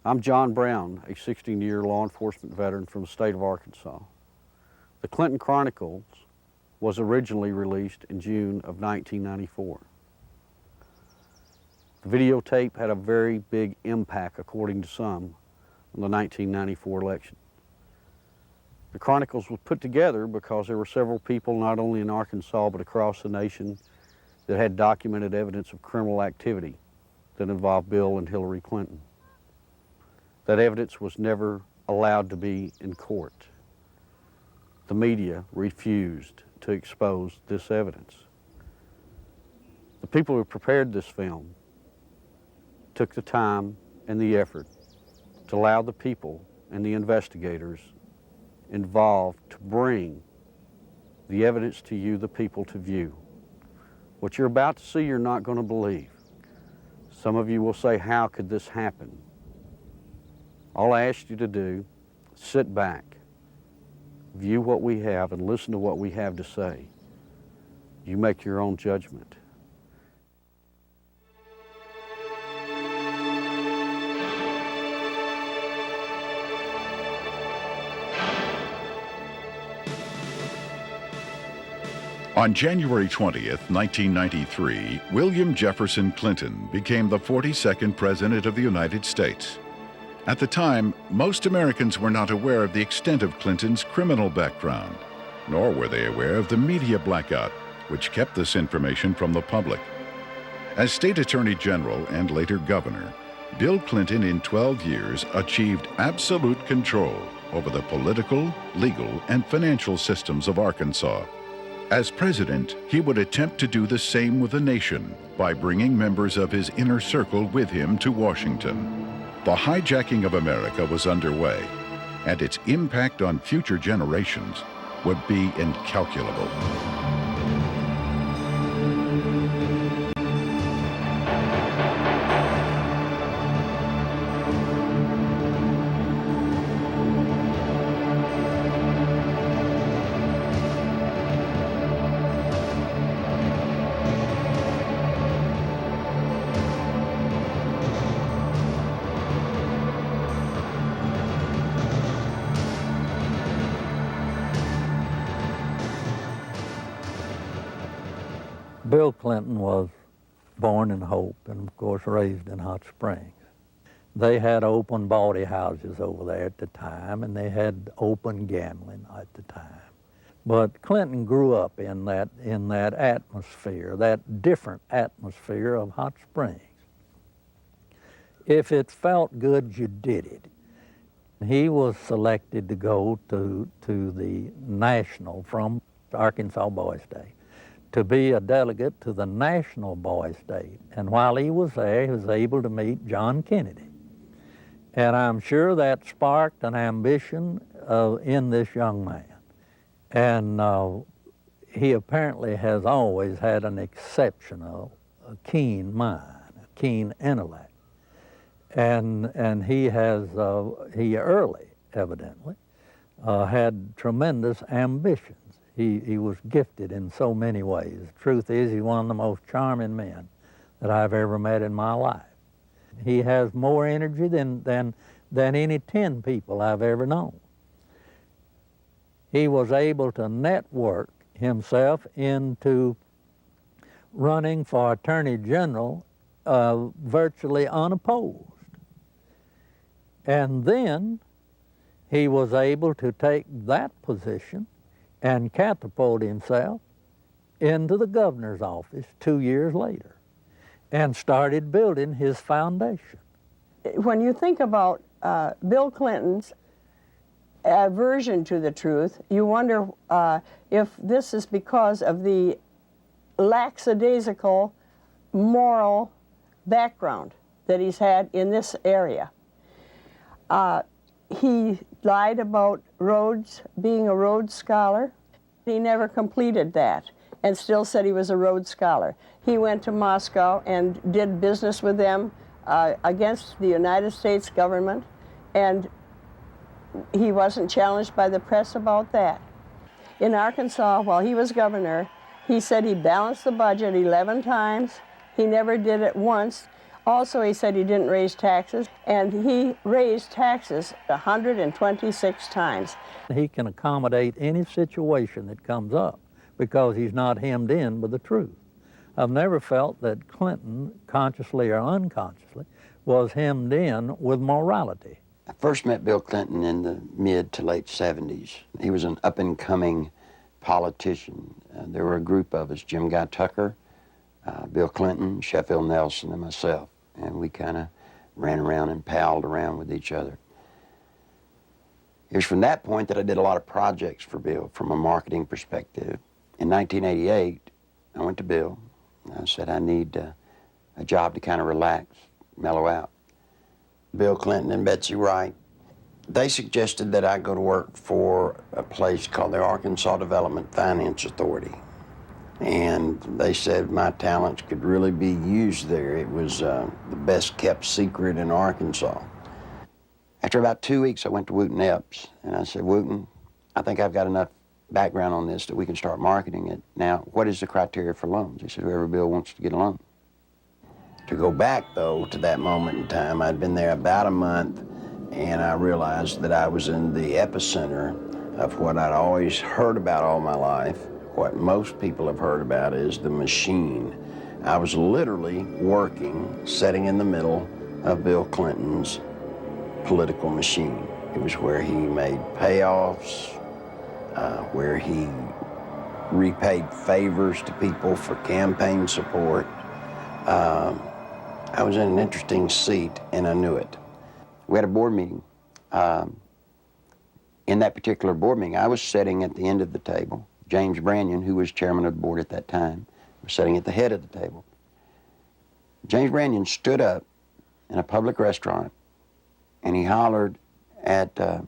I'm John Brown, a 16-year law enforcement veteran from the state of Arkansas. The Clinton Chronicles was originally released in June of 1994. The videotape had a very big impact, according to some, on the 1994 election. The Chronicles was put together because there were several people, not only in Arkansas but across the nation, that had documented evidence of criminal activity that involved Bill and Hillary Clinton. That evidence was never allowed to be in court. The media refused to expose this evidence. The people who prepared this film took the time and the effort to allow the people and the investigators involved to bring the evidence to you, the people, to view. What you're about to see, you're not going to believe. Some of you will say, how could this happen? All I ask you to do, sit back, view what we have, and listen to what we have to say. You make your own judgment. On January 20th, 1993, William Jefferson Clinton became the 42nd President of the United States. At the time, most Americans were not aware of the extent of Clinton's criminal background, nor were they aware of the media blackout, which kept this information from the public. As State Attorney General and later Governor, Bill Clinton in 12 years achieved absolute control over the political, legal, and financial systems of Arkansas. As president, he would attempt to do the same with the nation by bringing members of his inner circle with him to Washington. The hijacking of America was underway, and its impact on future generations would be incalculable. Bill Clinton was born in Hope and, of course, raised in Hot Springs. They had open bawdy houses over there at the time, and they had open gambling at the time. But Clinton grew up in that atmosphere, that different atmosphere of Hot Springs. If it felt good, you did it. He was selected to go to the national from Arkansas Boys Day, to be a delegate to the National Boys Day. And while he was there, he was able to meet John Kennedy. And I'm sure that sparked an ambition in this young man. And he apparently has always had an exceptional, keen mind, a keen intellect. And he early, evidently, had tremendous ambition. He was gifted in so many ways. The truth is, he's one of the most charming men that I've ever met in my life. He has more energy than any 10 people I've ever known. He was able to network himself into running for Attorney General virtually unopposed. And then he was able to take that position and catapult himself into the governor's office 2 years later and started building his foundation. When you think about Bill Clinton's aversion to the truth, you wonder if this is because of the lackadaisical moral background that he's had in this area. He lied about Rhodes, being a Rhodes Scholar. He never completed that and still said he was a Rhodes Scholar. He went to Moscow and did business with them against the United States government, and he wasn't challenged by the press about that. In Arkansas, while he was governor, he said he balanced the budget 11 times. He never did it once. Also, he said he didn't raise taxes, and he raised taxes 126 times. He can accommodate any situation that comes up because he's not hemmed in with the truth. I've never felt that Clinton, consciously or unconsciously, was hemmed in with morality. I first met Bill Clinton in the mid to late 70s. He was an up-and-coming politician. There were a group of us, Jim Guy Tucker, Bill Clinton, Sheffield Nelson, and myself, and we kind of ran around and palled around with each other. It was from that point that I did a lot of projects for Bill from a marketing perspective. In 1988, I went to Bill. I said, I need a job to kind of relax, mellow out. Bill Clinton and Betsy Wright, they suggested that I go to work for a place called the Arkansas Development Finance Authority. And they said my talents could really be used there. It was the best kept secret in Arkansas. After about 2 weeks, I went to Wooten Epps, and I said, Wooten, I think I've got enough background on this that we can start marketing it. Now, what is the criteria for loans? He said, whoever Bill wants to get a loan. To go back, though, to that moment in time, I'd been there about a month, and I realized that I was in the epicenter of what I'd always heard about all my life. What most people have heard about is the machine. I was literally working, sitting in the middle of Bill Clinton's political machine. It was where he made payoffs, where he repaid favors to people for campaign support. I was in an interesting seat, and I knew it. We had a board meeting. In that particular board meeting, I was sitting at the end of the table. James Brannion, who was chairman of the board at that time, was sitting at the head of the table. James Brannion stood up in a public restaurant, and he hollered at the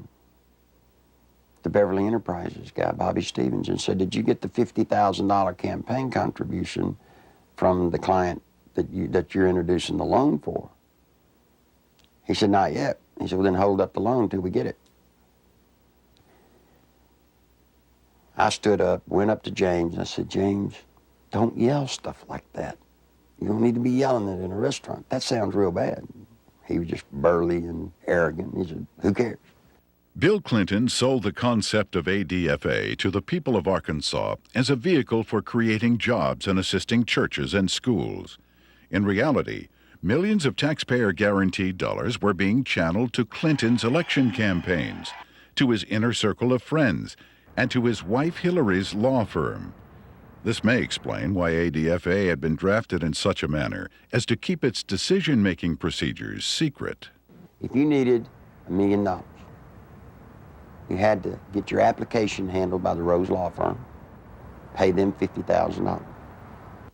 Beverly Enterprises guy, Bobby Stevens, and said, did you get the $50,000 campaign contribution from the client that you're introducing the loan for? He said, not yet. He said, well, then hold up the loan till we get it. I stood up, went up to James, and I said, James, don't yell stuff like that. You don't need to be yelling it in a restaurant. That sounds real bad. He was just burly and arrogant. He said, who cares? Bill Clinton sold the concept of ADFA to the people of Arkansas as a vehicle for creating jobs and assisting churches and schools. In reality, millions of taxpayer-guaranteed dollars were being channeled to Clinton's election campaigns, to his inner circle of friends, and to his wife Hillary's law firm. This may explain why ADFA had been drafted in such a manner as to keep its decision-making procedures secret. If you needed $1 million, you had to get your application handled by the Rose Law Firm, pay them $50,000.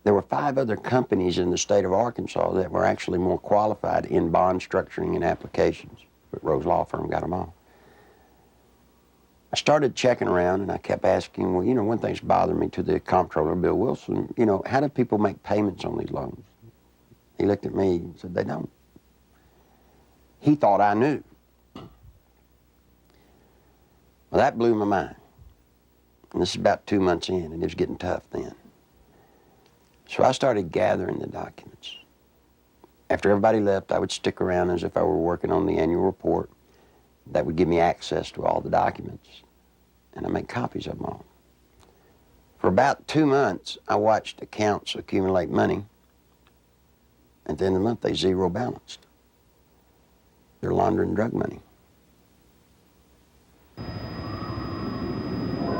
There were 5 other companies in the state of Arkansas that were actually more qualified in bond structuring and applications, but Rose Law Firm got them all. I started checking around, and I kept asking, well, one thing's bothering me to the comptroller, Bill Wilson, how do people make payments on these loans? He looked at me and said, they don't. He thought I knew. Well, that blew my mind. And this is about 2 months in, and it was getting tough then. So I started gathering the documents. After everybody left, I would stick around as if I were working on the annual report. That would give me access to all the documents, and I make copies of them all. For about 2 months, I watched accounts accumulate money. At the end of the month, they zero balanced. They're laundering drug money.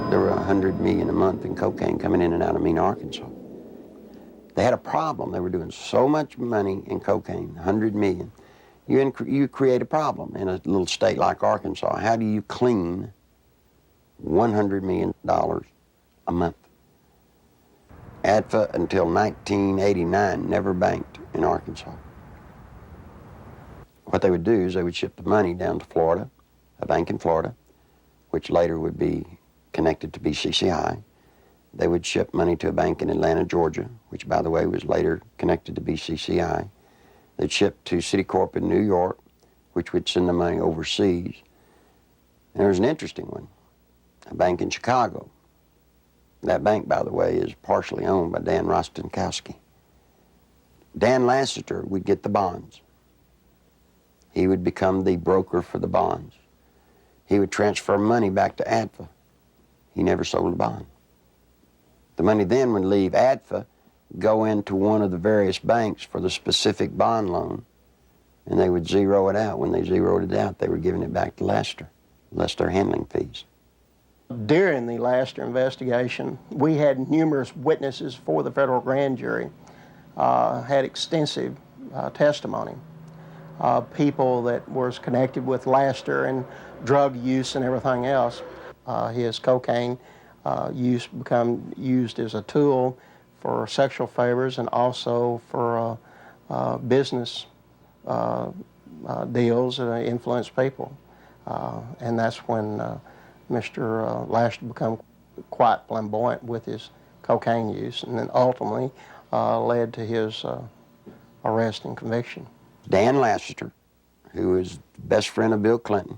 There were $100 million a month in cocaine coming in and out of Mena, Arkansas. They had a problem. They were doing so much money in cocaine, $100 million. You create a problem in a little state like Arkansas. How do you clean $100 million a month? ADFA until 1989 never banked in Arkansas. What they would do is they would ship the money down to Florida, a bank in Florida, which later would be connected to BCCI. They would ship money to a bank in Atlanta, Georgia, which, by the way, was later connected to BCCI. They'd ship to Citicorp in New York, which would send the money overseas. And there was an interesting one, a bank in Chicago. That bank, by the way, is partially owned by Dan Rostenkowski. Dan Lassiter would get the bonds. He would become the broker for the bonds. He would transfer money back to ADFA. He never sold a bond. The money then would leave ADFA, go into one of the various banks for the specific bond loan, and they would zero it out. When they zeroed it out, they were giving it back to Lassiter, less their handling fees. During the Lassiter investigation, we had numerous witnesses for the federal grand jury, had extensive testimony. People that was connected with Lassiter and drug use and everything else. His cocaine use become used as a tool for sexual favors and also for business deals that influence people. And that's when Mr. Lassiter became quite flamboyant with his cocaine use, and then ultimately led to his arrest and conviction. Dan Lassiter, who was the best friend of Bill Clinton,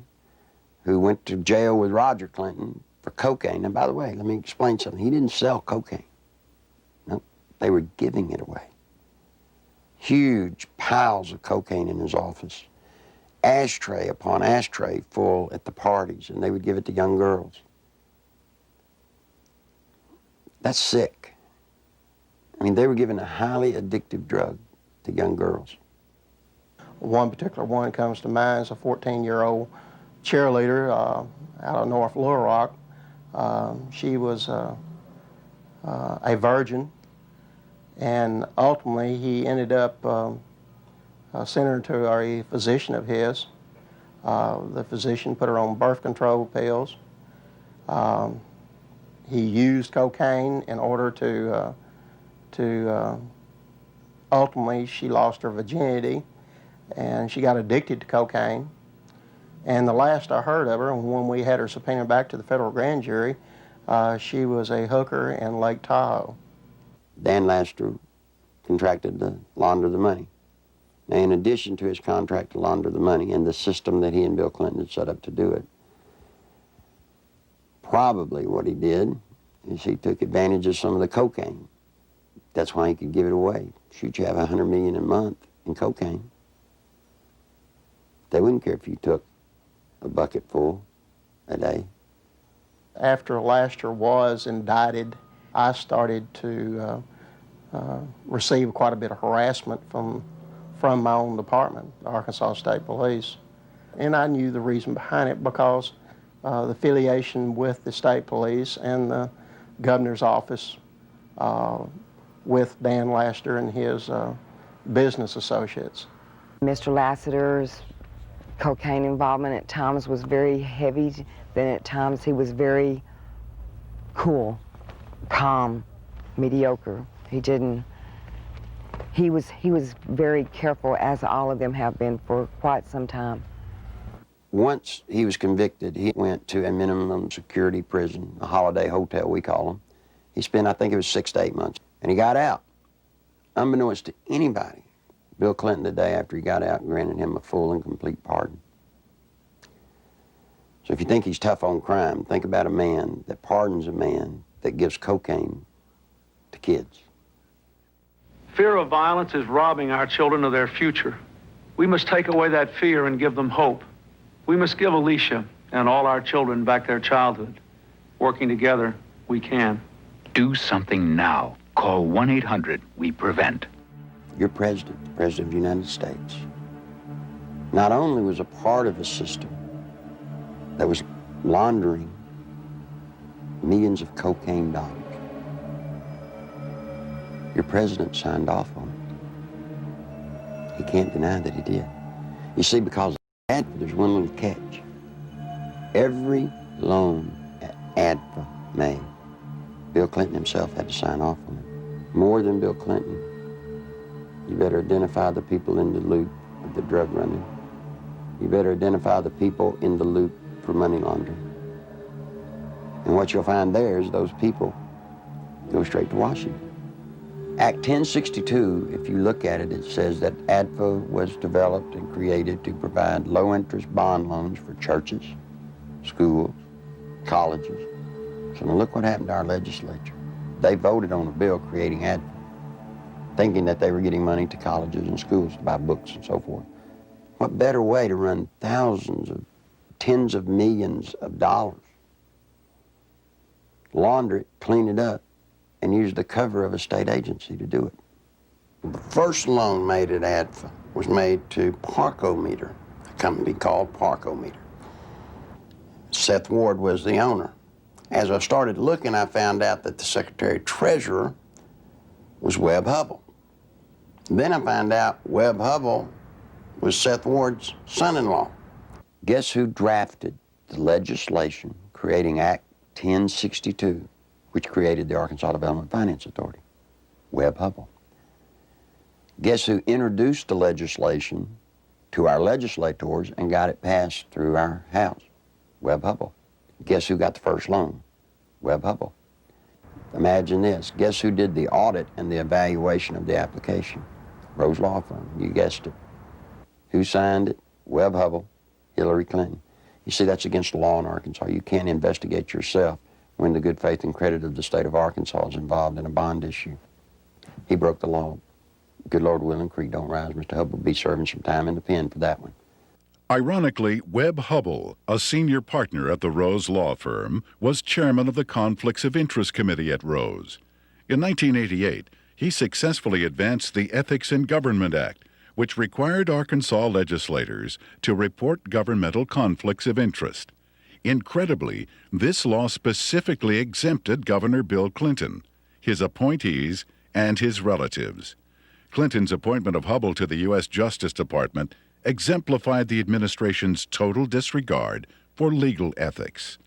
who went to jail with Roger Clinton for cocaine. And by the way, let me explain something. He didn't sell cocaine. No, they were giving it away. Huge piles of cocaine in his office. Ashtray upon ashtray full at the parties, and they would give it to young girls. That's sick. I mean, they were giving a highly addictive drug to young girls. One particular one comes to mind is a 14-year-old cheerleader out of North Little Rock. She was a virgin, and ultimately he ended up sending her to a physician of his. The physician put her on birth control pills. He used cocaine in order to ultimately she lost her virginity, and she got addicted to cocaine. And the last I heard of her, when we had her subpoenaed back to the federal grand jury, she was a hooker in Lake Tahoe. Dan Lassiter contracted to launder the money. Now, in addition to his contract to launder the money and the system that he and Bill Clinton had set up to do it, probably what he did is he took advantage of some of the cocaine. That's why he could give it away. Shoot, you have $100 million a month in cocaine. They wouldn't care if you took a bucket full a day. After Lassiter was indicted, I started to receive quite a bit of harassment from my own department, the Arkansas State Police. And I knew the reason behind it because the affiliation with the state police and the governor's office with Dan Lassiter and his business associates. Mr. Lassiter's cocaine involvement at times was very heavy, then at times he was very cool, calm, mediocre. He was very careful, as all of them have been for quite some time. Once he was convicted, he went to a minimum security prison, a holiday hotel we call them. He spent, I think it was 6 to 8 months, and he got out. Unbeknownst to anybody, Bill Clinton, the day after he got out, granted him a full and complete pardon. So if you think he's tough on crime, think about a man that pardons a man that gives cocaine to kids. Fear of violence is robbing our children of their future. We must take away that fear and give them hope. We must give Alicia and all our children back their childhood. Working together, we can. Do something now. Call 1-800-WE-PREVENT. Your president, the president of the United States, not only was a part of a system that was laundering millions of cocaine dollars, your president signed off on it. He can't deny that he did. You see, because of ADFA, there's one little catch. Every loan that ADFA made, Bill Clinton himself had to sign off on it. More than Bill Clinton, you better identify the people in the loop of the drug running. You better identify the people in the loop for money laundering. And what you'll find there is those people go straight to Washington. Act 1062, if you look at it, it says that ADFA was developed and created to provide low-interest bond loans for churches, schools, colleges. So now look what happened to our legislature. They voted on a bill creating ADFA. thinking that they were getting money to colleges and schools to buy books and so forth. What better way to run thousands of, tens of millions of dollars, launder it, clean it up, and use the cover of a state agency to do it. The first loan made at ADFA was made to Parkometer, a company called Parkometer. Seth Ward was the owner. As I started looking, I found out that the Secretary Treasurer was Webb Hubbell. Then I found out Webb Hubbell was Seth Ward's son-in-law. Guess who drafted the legislation creating Act 1062, which created the Arkansas Development Finance Authority? Webb Hubbell. Guess who introduced the legislation to our legislators and got it passed through our House? Webb Hubbell. Guess who got the first loan? Webb Hubbell. Imagine this. Guess who did the audit and the evaluation of the application? Rose Law Firm. You guessed it. Who signed it? Webb Hubbell, Hillary Clinton. You see, that's against the law in Arkansas. You can't investigate yourself when the good faith and credit of the state of Arkansas is involved in a bond issue. He broke the law. Good Lord willing, creek don't rise. Mr. Hubbell will be serving some time in the pen for that one. Ironically, Webb Hubbell, a senior partner at the Rose Law Firm, was chairman of the Conflicts of Interest Committee at Rose. In 1988, he successfully advanced the Ethics in Government Act, which required Arkansas legislators to report governmental conflicts of interest. Incredibly, this law specifically exempted Governor Bill Clinton, his appointees, and his relatives. Clinton's appointment of Hubbell to the U.S. Justice Department exemplified the administration's total disregard for legal ethics.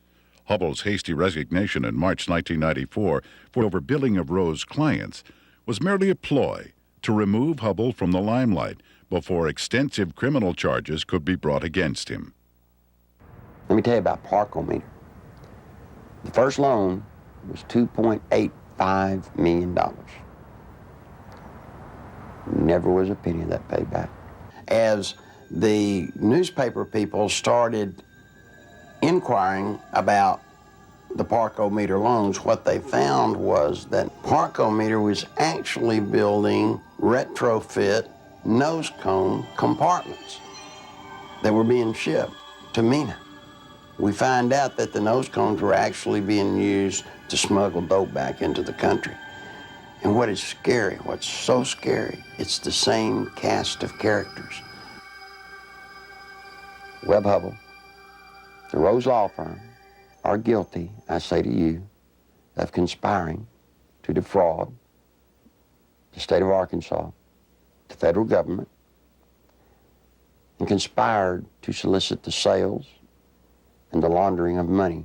Hubbell's hasty resignation in March 1994 for overbilling of Rose clients was merely a ploy to remove Hubbell from the limelight before extensive criminal charges could be brought against him. Let me tell you about Parkometer. The first loan was $2.85 million. Never was a penny of that paid back. As the newspaper people started inquiring about the Parkometer loans, what they found was that Parkometer was actually building retrofit nose cone compartments that were being shipped to MENA. We find out that the nose cones were actually being used to smuggle dope back into the country. And what is scary, what's so scary, it's the same cast of characters. Webb Hubbell, the Rose Law Firm, are guilty, I say to you, of conspiring to defraud the state of Arkansas, the federal government, and conspired to solicit the sales and the laundering of money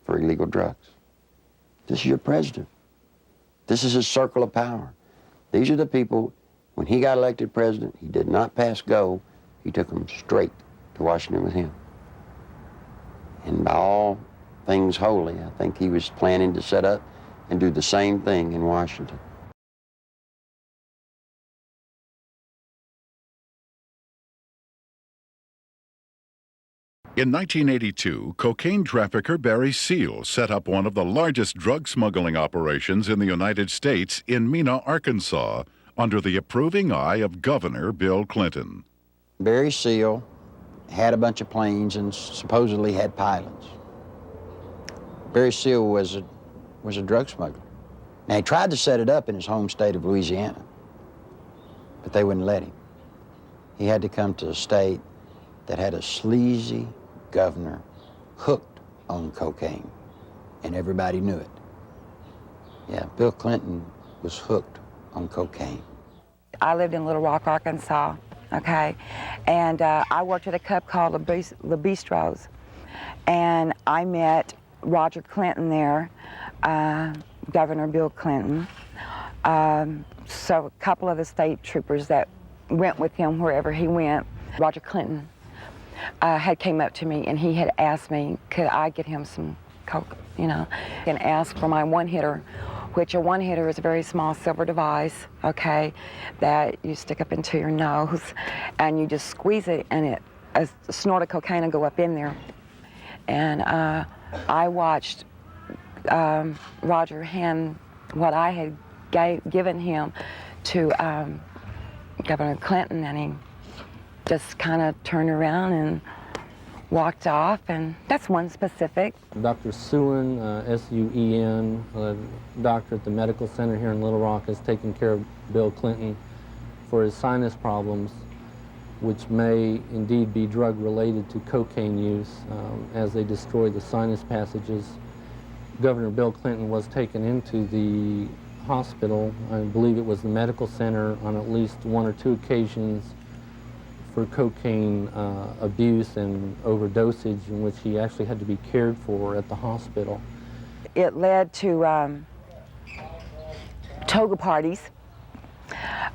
for illegal drugs. This is your president. This is his circle of power. These are the people, when he got elected president, he did not pass go, he took them straight to Washington with him. And by all things holy, I think he was planning to set up and do the same thing in Washington. In 1982, cocaine trafficker Barry Seal set up one of the largest drug smuggling operations in the United States in Mena, Arkansas, under the approving eye of Governor Bill Clinton. Barry Seal had a bunch of planes and supposedly had pilots. Barry Seal was a drug smuggler. Now, he tried to set it up in his home state of Louisiana, but they wouldn't let him. He had to come to a state that had a sleazy governor hooked on cocaine, and everybody knew it. Yeah, Bill Clinton was hooked on cocaine. I lived in Little Rock, Arkansas, okay? And I worked at a club called Le Bistros, and I met Roger Clinton there, Governor Bill Clinton, so a couple of the state troopers that went with him wherever he went. Roger Clinton had came up to me and he had asked me, could I get him some coke, you know, and asked for my one-hitter, which a one-hitter is a very small silver device, okay, that you stick up into your nose and you just squeeze it and a snort of cocaine will go up in there. And I watched Roger hand what I had given him to Governor Clinton, and he just kind of turned around and walked off, and that's one specific. Dr. Suen, S-U-E-N, doctor at the medical center here in Little Rock, has taken care of Bill Clinton for his sinus problems, which may indeed be drug-related to cocaine use as they destroy the sinus passages. Governor Bill Clinton was taken into the hospital, I believe it was the medical center, on at least 1 or 2 occasions for cocaine abuse and overdosage, in which he actually had to be cared for at the hospital. It led to toga parties.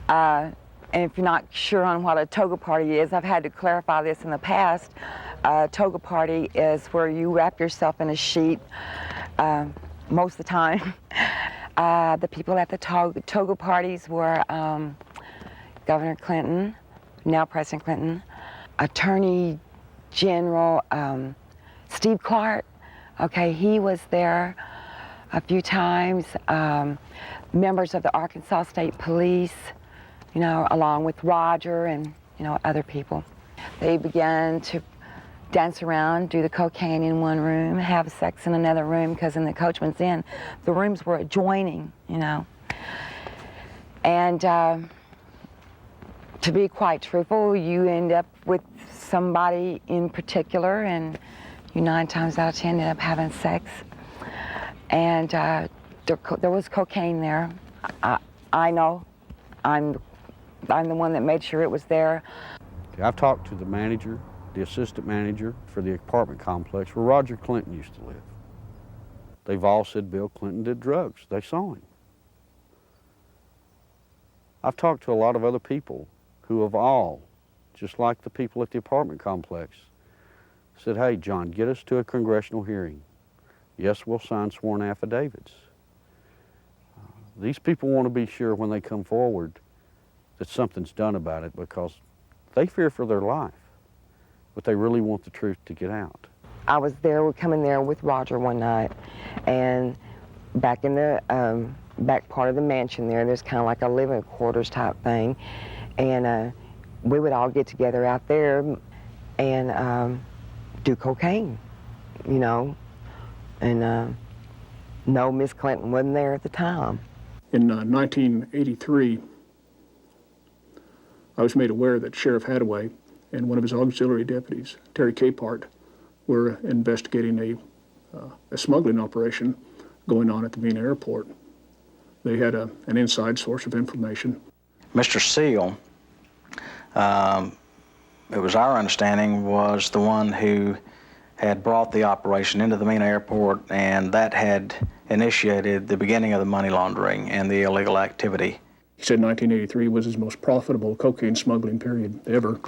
And if you're not sure on what a toga party is, I've had to clarify this in the past. A toga party is where you wrap yourself in a sheet most of the time. The people at the toga parties were Governor Clinton, now President Clinton, Attorney General Steve Clark. Okay, he was there a few times. Members of the Arkansas State Police, you know, along with Roger and, you know, other people. They began to dance around, do the cocaine in one room, have sex in another room, because in the Coachman's Inn, the rooms were adjoining, you know. And to be quite truthful, you end up with somebody in particular, and you 9 times out of 10 end up having sex. And there was cocaine there. I know. I'm the one that made sure it was there. I've talked to the manager, the assistant manager for the apartment complex where Roger Clinton used to live. They've all said Bill Clinton did drugs. They saw him. I've talked to a lot of other people who have all, just like the people at the apartment complex, said, hey, John, get us to a congressional hearing. Yes, we'll sign sworn affidavits. These people want to be sure when they come forward that something's done about it, because they fear for their life, but they really want the truth to get out. I was there, we're coming there with Roger one night, and back in the back part of the mansion there's kind of like a living quarters type thing, and we would all get together out there and do cocaine, you know, and no, Miss Clinton wasn't there at the time. In 1983, I was made aware that Sheriff Hadaway and one of his auxiliary deputies, Terry Capehart, were investigating a smuggling operation going on at the Mena Airport. They had an inside source of information. Mr. Seal, it was our understanding, was the one who had brought the operation into the Mena Airport, and that had initiated the beginning of the money laundering and the illegal activity. He said 1983 was his most profitable cocaine smuggling period ever.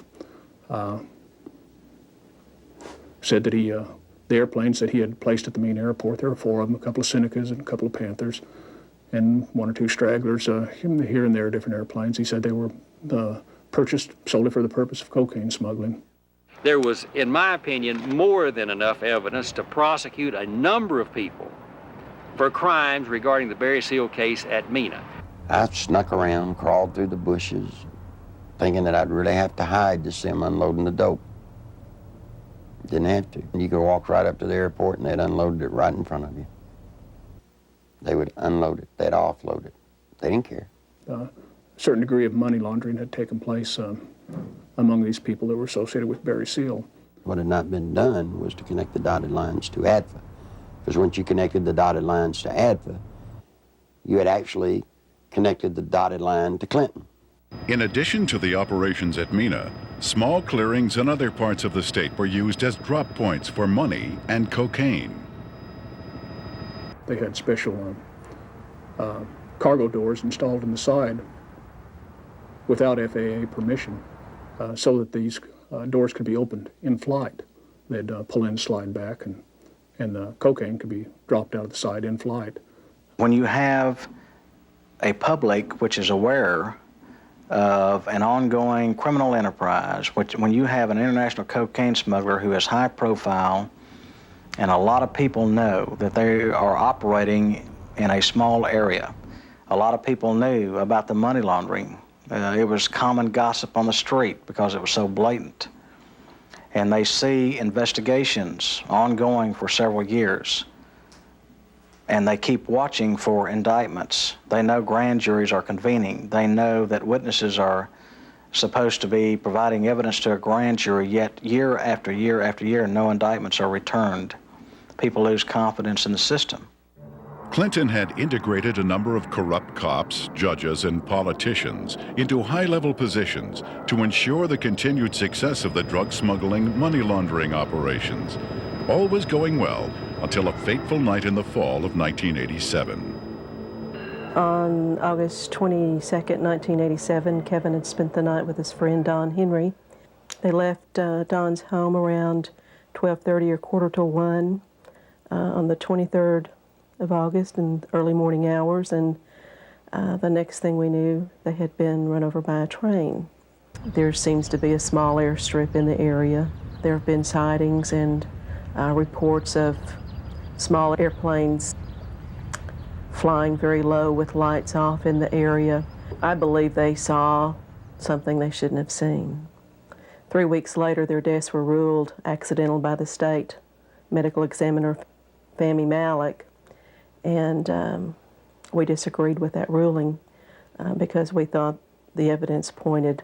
Said that the airplanes that he had placed at the Mena Airport, there were 4 of them, a couple of Senecas and a couple of Panthers, and 1 or 2 stragglers here and there, different airplanes. He said they were purchased solely for the purpose of cocaine smuggling. There was, in my opinion, more than enough evidence to prosecute a number of people for crimes regarding the Barry Seal case at Mena. I snuck around, crawled through the bushes, thinking that I'd really have to hide to see them unloading the dope. Didn't have to. You could walk right up to the airport and they'd unload it right in front of you. They would unload it, they'd offload it. They didn't care. A certain degree of money laundering had taken place among these people that were associated with Barry Seal. What had not been done was to connect the dotted lines to ADFA. Because once you connected the dotted lines to ADFA, you had actually connected the dotted line to Clinton. In addition to the operations at Mena, small clearings in other parts of the state were used as drop points for money and cocaine. They had special cargo doors installed on the side without FAA permission, so that these doors could be opened in flight. They'd pull in, slide back, and the cocaine could be dropped out of the side in flight. When you have a public which is aware of an ongoing criminal enterprise, when you have an international cocaine smuggler who is high profile, and a lot of people know that they are operating in a small area, A lot of people knew about the money laundering. It was common gossip on the street because it was so blatant. And they see investigations ongoing for several years. And they keep watching for indictments. They know grand juries are convening. They know that witnesses are supposed to be providing evidence to a grand jury, yet year after year after year, no indictments are returned. People lose confidence in the system. Clinton had integrated a number of corrupt cops, judges, and politicians into high-level positions to ensure the continued success of the drug smuggling, money laundering operations. All was going well until a fateful night in the fall of 1987. On August 22nd, 1987, Kevin had spent the night with his friend Don Henry. They left Don's home around 12:30 or 1:45 on the 23rd of August in the early morning hours, and the next thing we knew, they had been run over by a train. There seems to be a small airstrip in the area. There have been sightings and reports of small airplanes flying very low with lights off in the area. I believe they saw something they shouldn't have seen. 3 weeks later, their deaths were ruled accidental by the state medical examiner, Fahmy Malek, and we disagreed with that ruling because we thought the evidence pointed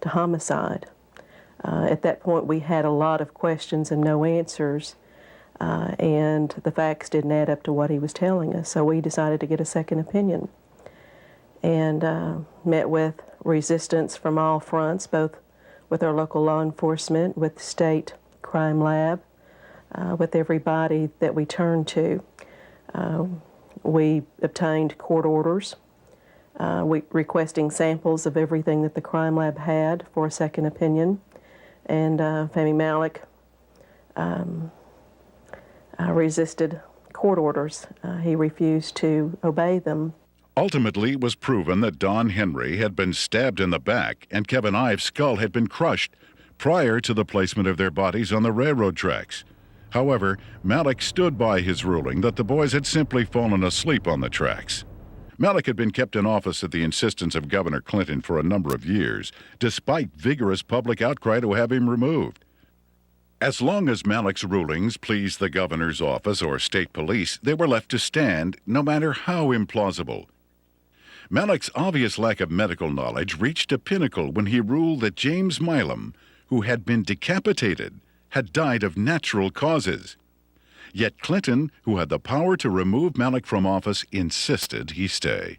to homicide. At that point, we had a lot of questions and no answers, and the facts didn't add up to what he was telling us, so we decided to get a second opinion and met with resistance from all fronts, both with our local law enforcement, with the state crime lab, with everybody that we turned to. We obtained court orders requesting samples of everything that the crime lab had for a second opinion, and Fahmy Malek resisted court orders. He refused to obey them. Ultimately, it was proven that Don Henry had been stabbed in the back and Kevin Ives' skull had been crushed prior to the placement of their bodies on the railroad tracks. However, Malek stood by his ruling that the boys had simply fallen asleep on the tracks. Malek had been kept in office at the insistence of Governor Clinton for a number of years, despite vigorous public outcry to have him removed. As long as Malek's rulings pleased the governor's office or state police, they were left to stand, no matter how implausible. Malek's obvious lack of medical knowledge reached a pinnacle when he ruled that James Milam, who had been decapitated, had died of natural causes. Yet Clinton, who had the power to remove Malek from office, insisted he stay.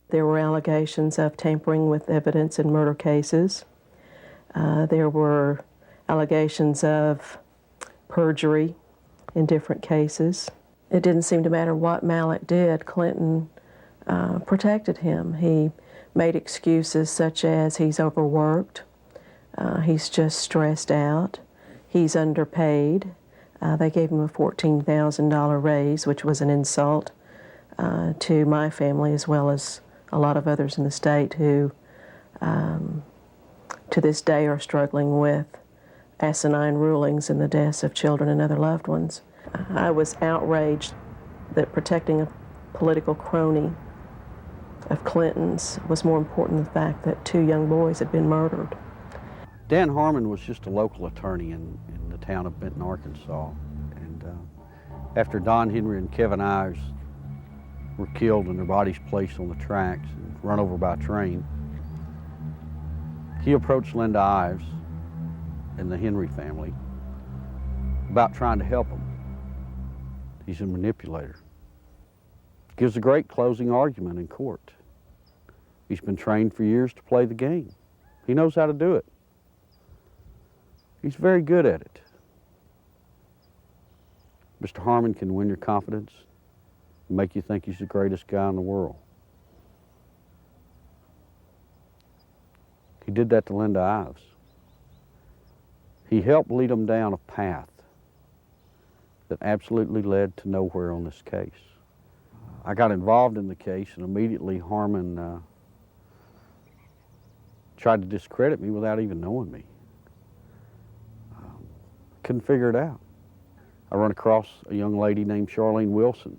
There were allegations of tampering with evidence in murder cases. There were allegations of perjury in different cases. It didn't seem to matter what Malek did. Clinton protected him. He made excuses such as he's overworked, he's just stressed out, he's underpaid. They gave him a $14,000 raise, which was an insult to my family as well as a lot of others in the state who to this day are struggling with asinine rulings in the deaths of children and other loved ones. I was outraged that protecting a political crony of Clinton's was more important than the fact that 2 young boys had been murdered. Dan Harmon was just a local attorney in the town of Benton, Arkansas. And after Don Henry and Kevin Ives were killed and their bodies placed on the tracks and run over by a train, he approached Linda Ives and the Henry family about trying to help them. He's a manipulator. Gives a great closing argument in court. He's been trained for years to play the game. He knows how to do it. He's very good at it. Mr. Harmon can win your confidence and make you think he's the greatest guy in the world. He did that to Linda Ives. He helped lead them down a path that absolutely led to nowhere on this case. I got involved in the case, and immediately Harmon tried to discredit me without even knowing me. Couldn't figure it out. I run across a young lady named Charlene Wilson.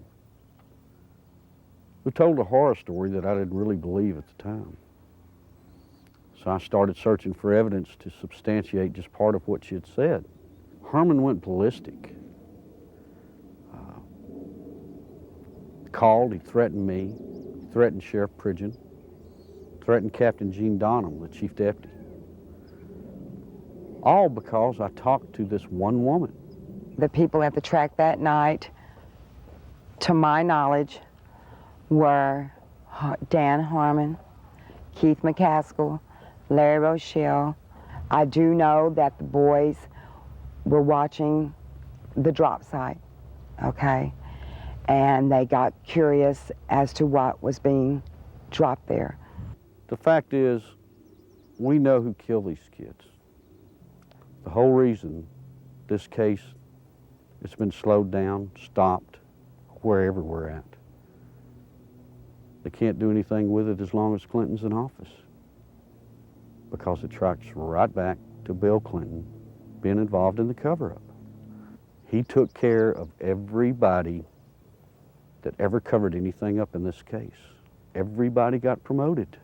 who told a horror story that I didn't really believe at the time. So I started searching for evidence to substantiate just part of what she had said. Herman went ballistic. Called, he threatened me, threatened Sheriff Pridgeon, threatened Captain Gene Donham, the chief deputy. All because I talked to this one woman. The people at the track that night, to my knowledge, were Dan Harmon, Keith McCaskill, Larry Rochelle. I do know that the boys were watching the drop site, okay? And they got curious as to what was being dropped there. The fact is, we know who killed these kids. The whole reason this case, it's been slowed down, stopped, wherever we're at. They can't do anything with it as long as Clinton's in office, because it tracks right back to Bill Clinton being involved in the cover-up. He took care of everybody that ever covered anything up in this case. Everybody got promoted.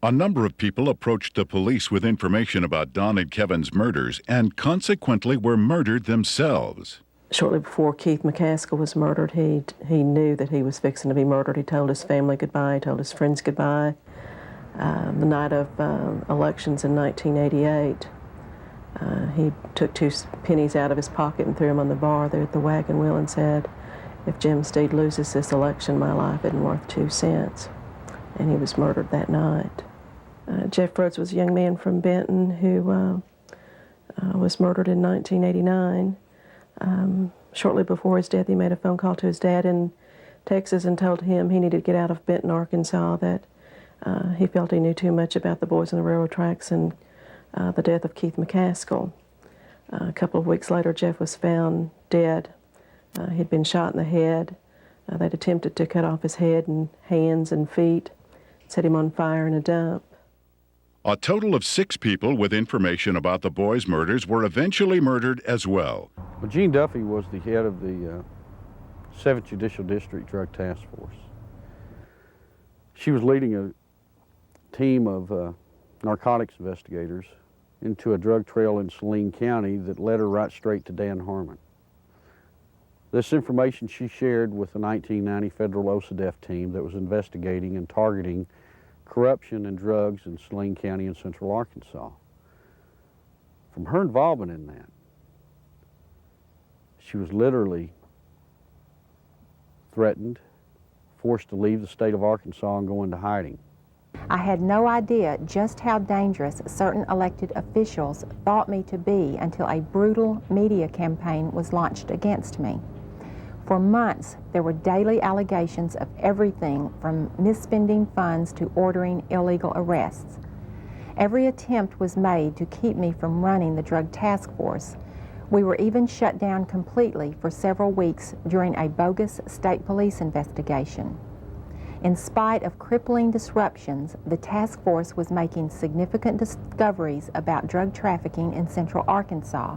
A number of people approached the police with information about Don and Kevin's murders and consequently were murdered themselves. Shortly before Keith McCaskill was murdered, he knew that he was fixing to be murdered. He told his family goodbye, he told his friends goodbye. The night of elections in 1988, he took 2 pennies out of his pocket and threw them on the bar there at the Wagon Wheel and said, "If Jim Steed loses this election, my life isn't worth 2 cents." And he was murdered that night. Jeff Rhodes was a young man from Benton who was murdered in 1989. Shortly before his death, he made a phone call to his dad in Texas and told him he needed to get out of Benton, Arkansas, that he felt he knew too much about the boys on the railroad tracks and the death of Keith McCaskill. A couple of weeks later, Jeff was found dead. He'd been shot in the head. They'd attempted to cut off his head and hands and feet, set him on fire in a dump. A total of 6 people with information about the boys' murders were eventually murdered as well. Well, Jean Duffy was the head of the 7th Judicial District Drug Task Force. She was leading a team of narcotics investigators into a drug trail in Saline County that led her right straight to Dan Harmon. This information she shared with the 1990 federal OCDETF team that was investigating and targeting corruption and drugs in Saline County in central Arkansas. From her involvement in that, she was literally threatened, forced to leave the state of Arkansas and go into hiding. I had no idea just how dangerous certain elected officials thought me to be until a brutal media campaign was launched against me. For months, there were daily allegations of everything from misspending funds to ordering illegal arrests. Every attempt was made to keep me from running the drug task force. We were even shut down completely for several weeks during a bogus state police investigation. In spite of crippling disruptions, the task force was making significant discoveries about drug trafficking in central Arkansas,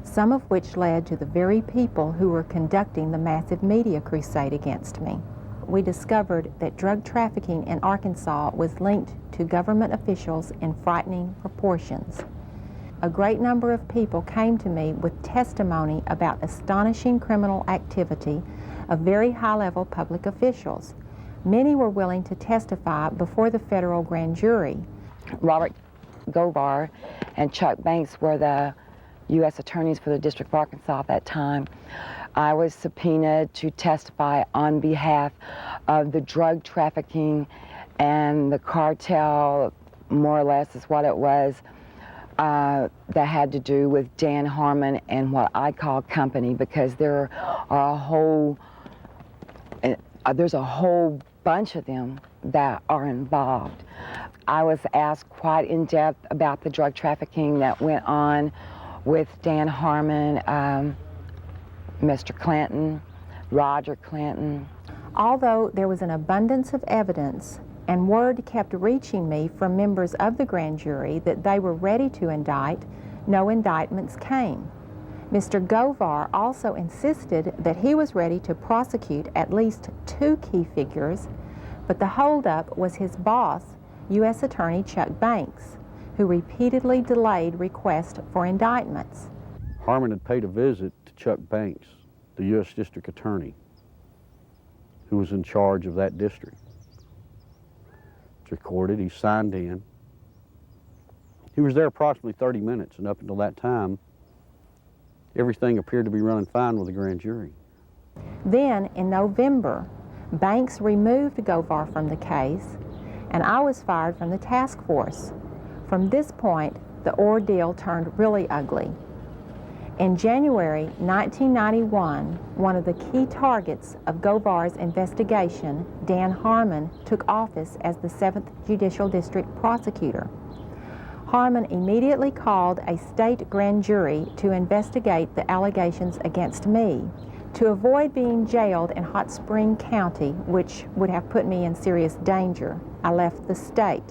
some of which led to the very people who were conducting the massive media crusade against me. We discovered that drug trafficking in Arkansas was linked to government officials in frightening proportions. A great number of people came to me with testimony about astonishing criminal activity of very high-level public officials. Many were willing to testify before the federal grand jury. Robert Govar and Chuck Banks were the U.S. attorneys for the District of Arkansas at that time. I was subpoenaed to testify on behalf of the drug trafficking and the cartel, more or less is what it was, that had to do with Dan Harmon and what I call company, because there are there's a whole bunch of them that are involved. I was asked quite in depth about the drug trafficking that went on with Dan Harmon, Mr. Clinton, Roger Clinton. Although there was an abundance of evidence and word kept reaching me from members of the grand jury that they were ready to indict, no indictments came. Mr. Govar also insisted that he was ready to prosecute at least 2 key figures But the holdup was his boss, U.S. Attorney Chuck Banks, who repeatedly delayed requests for indictments. Harmon had paid a visit to Chuck Banks, the U.S. District Attorney, who was in charge of that district. It's recorded, he signed in. He was there approximately 30 minutes, and up until that time, everything appeared to be running fine with the grand jury. Then, in November, Banks removed Govar from the case, and I was fired from the task force. From this point, the ordeal turned really ugly. In January 1991, one of the key targets of Govar's investigation, Dan Harmon, took office as the 7th Judicial District Prosecutor. Harmon immediately called a state grand jury to investigate the allegations against me. To avoid being jailed in Hot Spring County, which would have put me in serious danger, I left the state.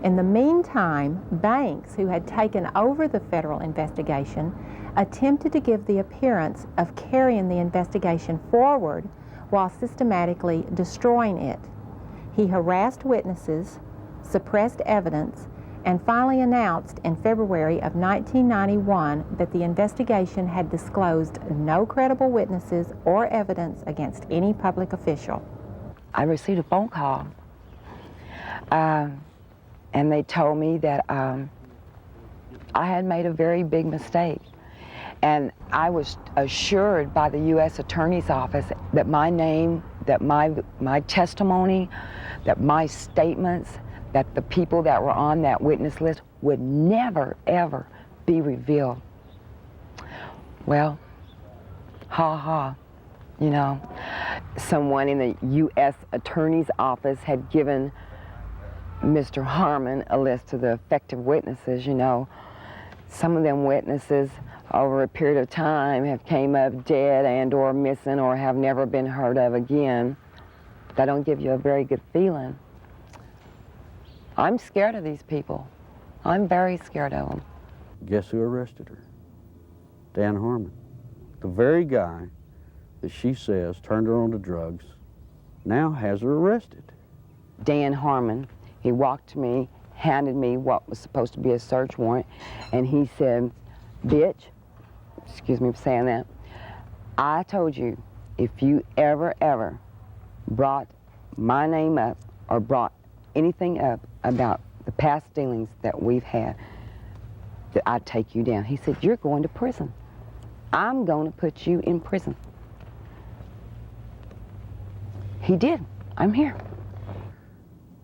In the meantime, Banks, who had taken over the federal investigation, attempted to give the appearance of carrying the investigation forward while systematically destroying it. He harassed witnesses, suppressed evidence, and finally announced in February of 1991 that the investigation had disclosed no credible witnesses or evidence against any public official. I received a phone call, and they told me that I had made a very big mistake. And I was assured by the U.S. Attorney's Office that my name, that my testimony, that my statements, that the people that were on that witness list would never, ever be revealed. Well, ha ha, you know. Someone in the U.S. Attorney's Office had given Mr. Harmon a list of the effective witnesses, you know. Some of them witnesses over a period of time have came up dead and or missing or have never been heard of again. That don't give you a very good feeling. I'm scared of these people. I'm very scared of them. Guess who arrested her? Dan Harmon. The very guy that she says turned her on to drugs now has her arrested. Dan Harmon, he walked to me, handed me what was supposed to be a search warrant, and he said, "Bitch," excuse me for saying that, "I told you if you ever brought my name up or brought anything up about the past dealings that we've had, that I'd take you down." He said, "You're going to prison. I'm going to put you in prison." He did. I'm here.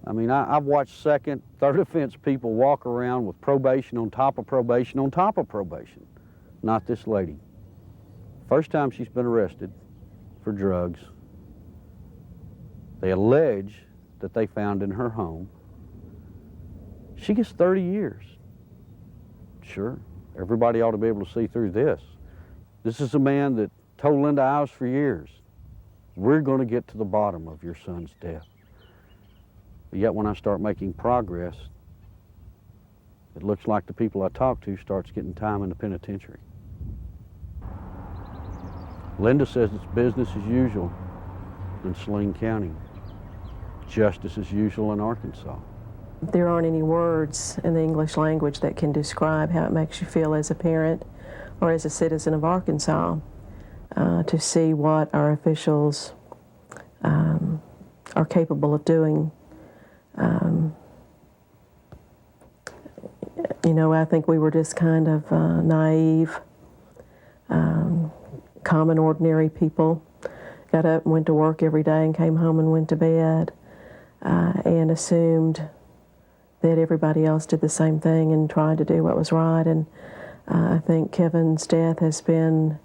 I mean, I've watched second, third offense people walk around with probation on top of probation on top of probation. Not this lady. First time she's been arrested for drugs. They allege that they found in her home. She gets 30 years. Sure, everybody ought to be able to see through this. This is a man that told Linda Ives for years, "We're going to get to the bottom of your son's death." But yet when I start making progress, it looks like the people I talk to starts getting time in the penitentiary. Linda says it's business as usual in Saline County, justice as usual in Arkansas. There aren't any words in the English language that can describe how it makes you feel as a parent or as a citizen of Arkansas to see what our officials are capable of doing. You know, I think we were just kind of naive, common, ordinary people. Got up and went to work every day and came home and went to bed and assumed that everybody else did the same thing and tried to do what was right. And I think Kevin's death has been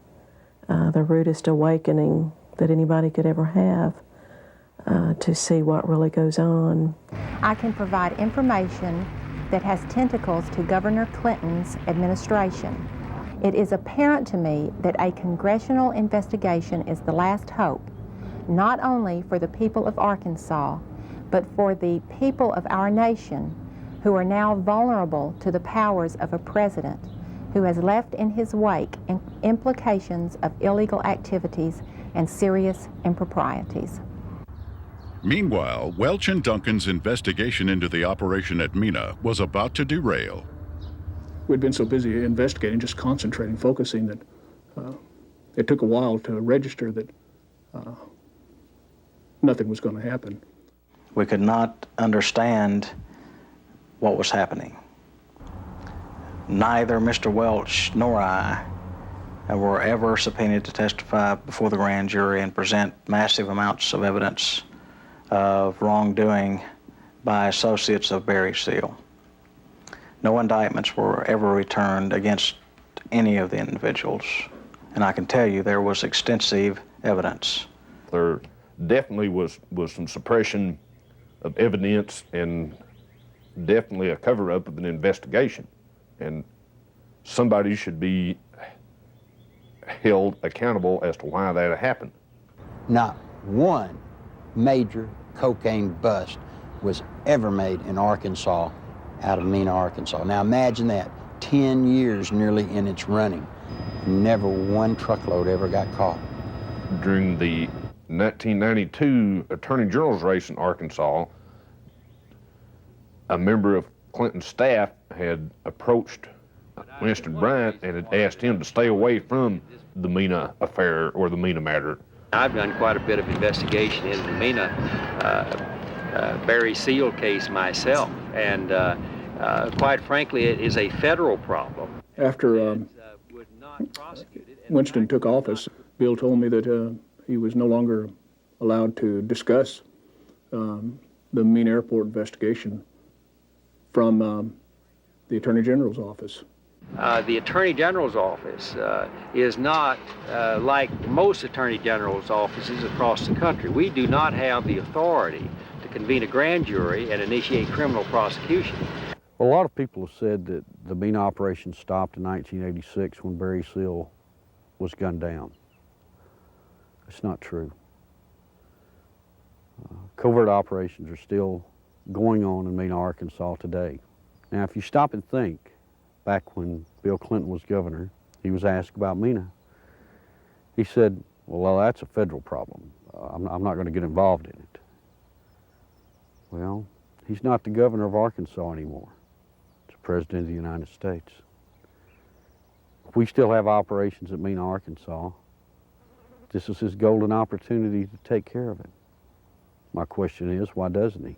the rudest awakening that anybody could ever have to see what really goes on. I can provide information that has tentacles to Governor Clinton's administration. It is apparent to me that a congressional investigation is the last hope, not only for the people of Arkansas, but for the people of our nation who are now vulnerable to the powers of a president who has left in his wake implications of illegal activities and serious improprieties. Meanwhile, Welch and Duncan's investigation into the operation at Mena was about to derail. We'd been so busy investigating, just concentrating, focusing, that it took a while to register that nothing was going to happen. We could not understand what was happening. Neither Mr. Welch nor I were ever subpoenaed to testify before the grand jury and present massive amounts of evidence of wrongdoing by associates of Barry Seal. No indictments were ever returned against any of the individuals, and I can tell you there was extensive evidence. There definitely was some suppression of evidence and definitely a cover-up of an investigation, and somebody should be held accountable as to why that happened. Not one major cocaine bust was ever made in Arkansas out of Mena, Arkansas. Now imagine that, 10 years nearly in its running. Never one truckload ever got caught. During the 1992 Attorney General's race in Arkansas, a member of Clinton's staff had approached Winston Bryant and had asked him to stay away from the Mena affair or the Mena matter. I've done quite a bit of investigation into the Mena Barry Seal case myself, and quite frankly, it is a federal problem. After Winston took office, Bill told me that he was no longer allowed to discuss the Mena Airport investigation from the Attorney General's office. The Attorney General's office is not like most Attorney General's offices across the country. We do not have the authority to convene a grand jury and initiate criminal prosecution. Well, a lot of people have said that the Mena operation stopped in 1986 when Barry Seal was gunned down. It's not true. Covert operations are still going on in Mena, Arkansas today. Now, if you stop and think, back when Bill Clinton was governor, he was asked about Mena. He said, well, that's a federal problem. I'm not going to get involved in it. Well, he's not the governor of Arkansas anymore. He's the president of the United States. We still have operations at Mena, Arkansas. This is his golden opportunity to take care of it. My question is, why doesn't he?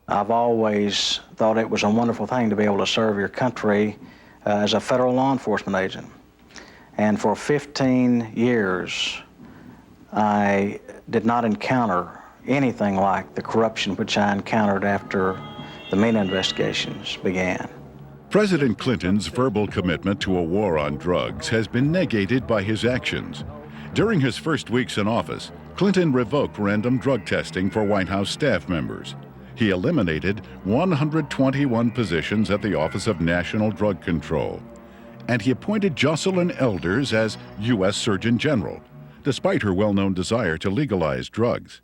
I've always thought it was a wonderful thing to be able to serve your country as a federal law enforcement agent. And for 15 years, I did not encounter anything like the corruption which I encountered after the Mena investigations began. President Clinton's verbal commitment to a war on drugs has been negated by his actions. During his first weeks in office, Clinton revoked random drug testing for White House staff members. He eliminated 121 positions at the Office of National Drug Control. And he appointed Jocelyn Elders as U.S. Surgeon General, despite her well-known desire to legalize drugs.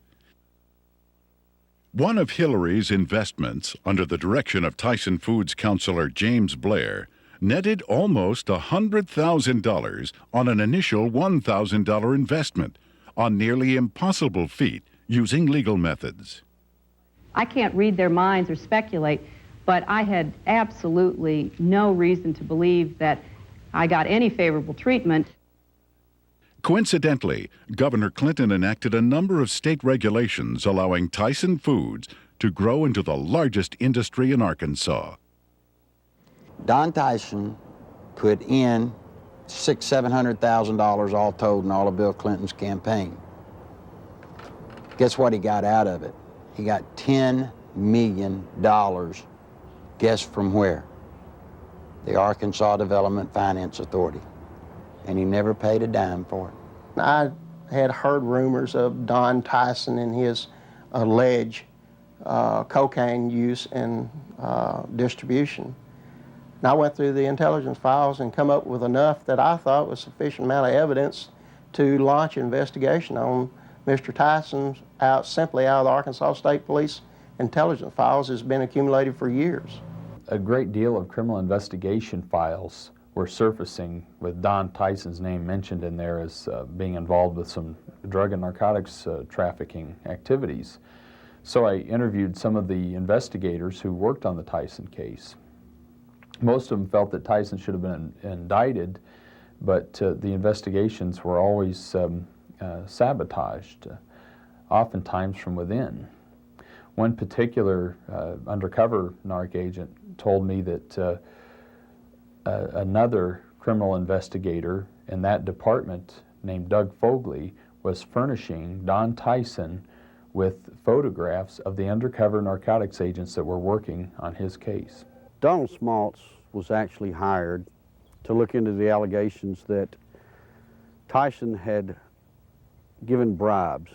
One of Hillary's investments, under the direction of Tyson Foods counselor James Blair, netted almost $100,000 on an initial $1,000 investment, a nearly impossible feat using legal methods. I can't read their minds or speculate, but I had absolutely no reason to believe that I got any favorable treatment. Coincidentally, Governor Clinton enacted a number of state regulations allowing Tyson Foods to grow into the largest industry in Arkansas. Don Tyson put in $600,000-$700,000 all told in all of Bill Clinton's campaign. Guess what he got out of it? He got $10 million. Guess from where? The Arkansas Development Finance Authority. And he never paid a dime for it. I had heard rumors of Don Tyson and his alleged cocaine use and distribution. And I went through the intelligence files and come up with enough that I thought was sufficient amount of evidence to launch an investigation on Mr. Tyson simply out of the Arkansas State Police intelligence files has been accumulated for years. A great deal of criminal investigation files were surfacing with Don Tyson's name mentioned in there as being involved with some drug and narcotics trafficking activities. So I interviewed some of the investigators who worked on the Tyson case. Most of them felt that Tyson should have been indicted, but the investigations were always sabotaged, oftentimes from within. One particular undercover narc agent told me that another criminal investigator in that department named Doug Fogley was furnishing Don Tyson with photographs of the undercover narcotics agents that were working on his case. Donald Smaltz was actually hired to look into the allegations that Tyson had given bribes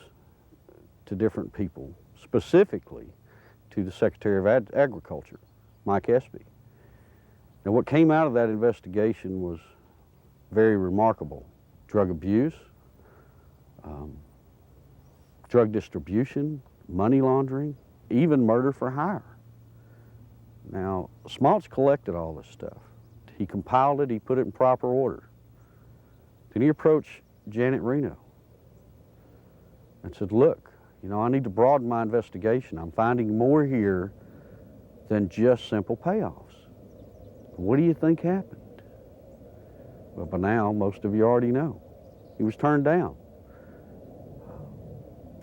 to different people, specifically to the Secretary of Agriculture, Mike Espy. Now, what came out of that investigation was very remarkable. Drug abuse, drug distribution, money laundering, even murder for hire. Now, Smaltz collected all this stuff. He compiled it, he put it in proper order. Then he approached Janet Reno and said, look, you know, I need to broaden my investigation. I'm finding more here than just simple payoffs. What do you think happened? Well, by now, most of you already know. He was turned down.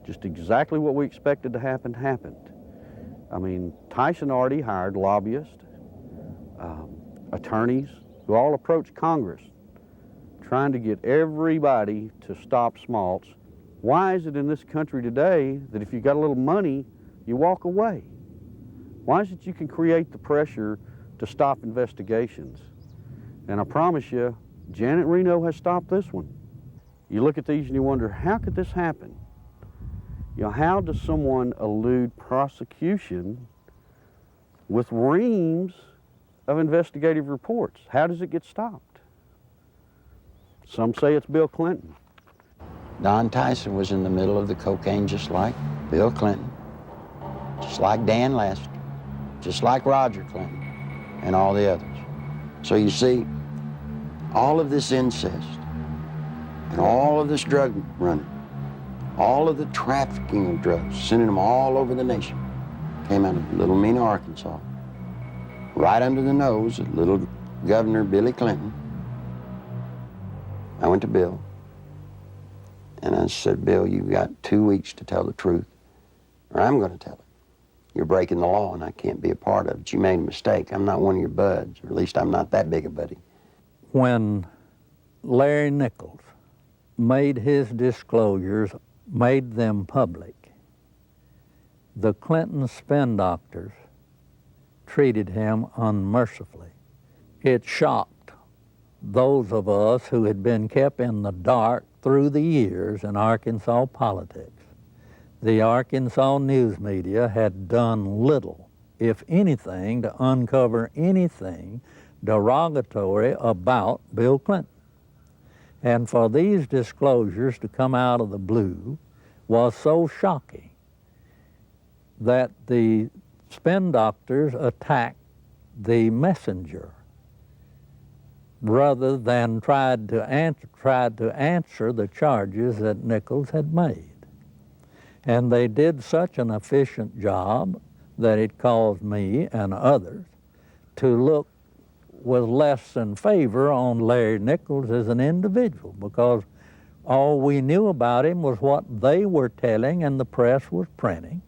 Just exactly what we expected to happen happened. I mean, Tyson already hired lobbyists, attorneys, who all approached Congress trying to get everybody to stop Smaltz. Why is it in this country today that if you got a little money, you walk away? Why is it you can create the pressure to stop investigations? And I promise you, Janet Reno has stopped this one. You look at these and you wonder, how could this happen? You know, how does someone elude prosecution with reams of investigative reports? How does it get stopped? Some say it's Bill Clinton. Don Tyson was in the middle of the cocaine just like Bill Clinton, just like Dan Lester, just like Roger Clinton, and all the others. So you see, all of this incest and all of this drug running, all of the trafficking of drugs, sending them all over the nation, came out of Little Mena, Arkansas, right under the nose of little Governor Billy Clinton. I went to Bill, and I said, Bill, you've got 2 weeks to tell the truth, or I'm going to tell it. You're breaking the law, and I can't be a part of it. You made a mistake. I'm not one of your buds, or at least I'm not that big a buddy. When Larry Nichols made his disclosures, made them public, the Clinton spin doctors treated him unmercifully. It shocked those of us who had been kept in the dark through the years in Arkansas politics. The Arkansas news media had done little, if anything, to uncover anything derogatory about Bill Clinton. And for these disclosures to come out of the blue was so shocking that the spin doctors attacked the messenger rather than tried to answer the charges that Nichols had made. And they did such an efficient job that it caused me and others to look with less than favor on Larry Nichols as an individual, because all we knew about him was what they were telling and the press was printing.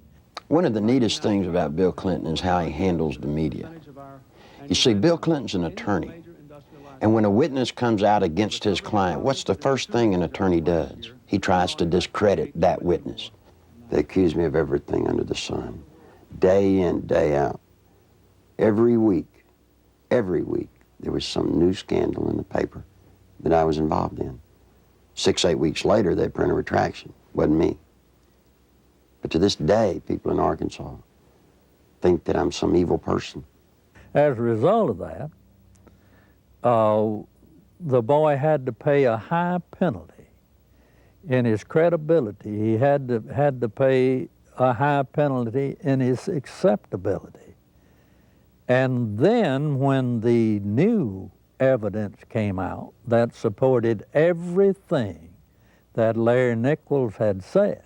One of the neatest things about Bill Clinton is how he handles the media. You see, Bill Clinton's an attorney, and when a witness comes out against his client, what's the first thing an attorney does? He tries to discredit that witness. They accuse me of everything under the sun, day in, day out. Every week, there was some new scandal in the paper that I was involved in. 6-8 weeks later, they print a retraction. Wasn't me. But to this day, people in Arkansas think that I'm some evil person. As a result of that, the boy had to pay a high penalty. In his credibility, he had to pay a high penalty in his acceptability. And then when the new evidence came out that supported everything that Larry Nichols had said,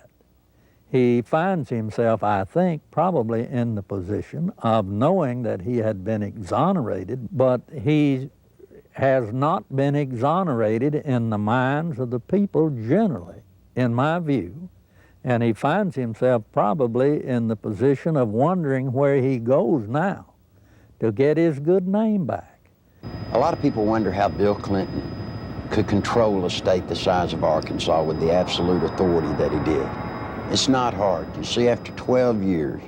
he finds himself, I think, probably in the position of knowing that he had been exonerated, but he has not been exonerated in the minds of the people generally, in my view. And he finds himself probably in the position of wondering where he goes now to get his good name back. A lot of people wonder how Bill Clinton could control a state the size of Arkansas with the absolute authority that he did. It's not hard. You see, after 12 years,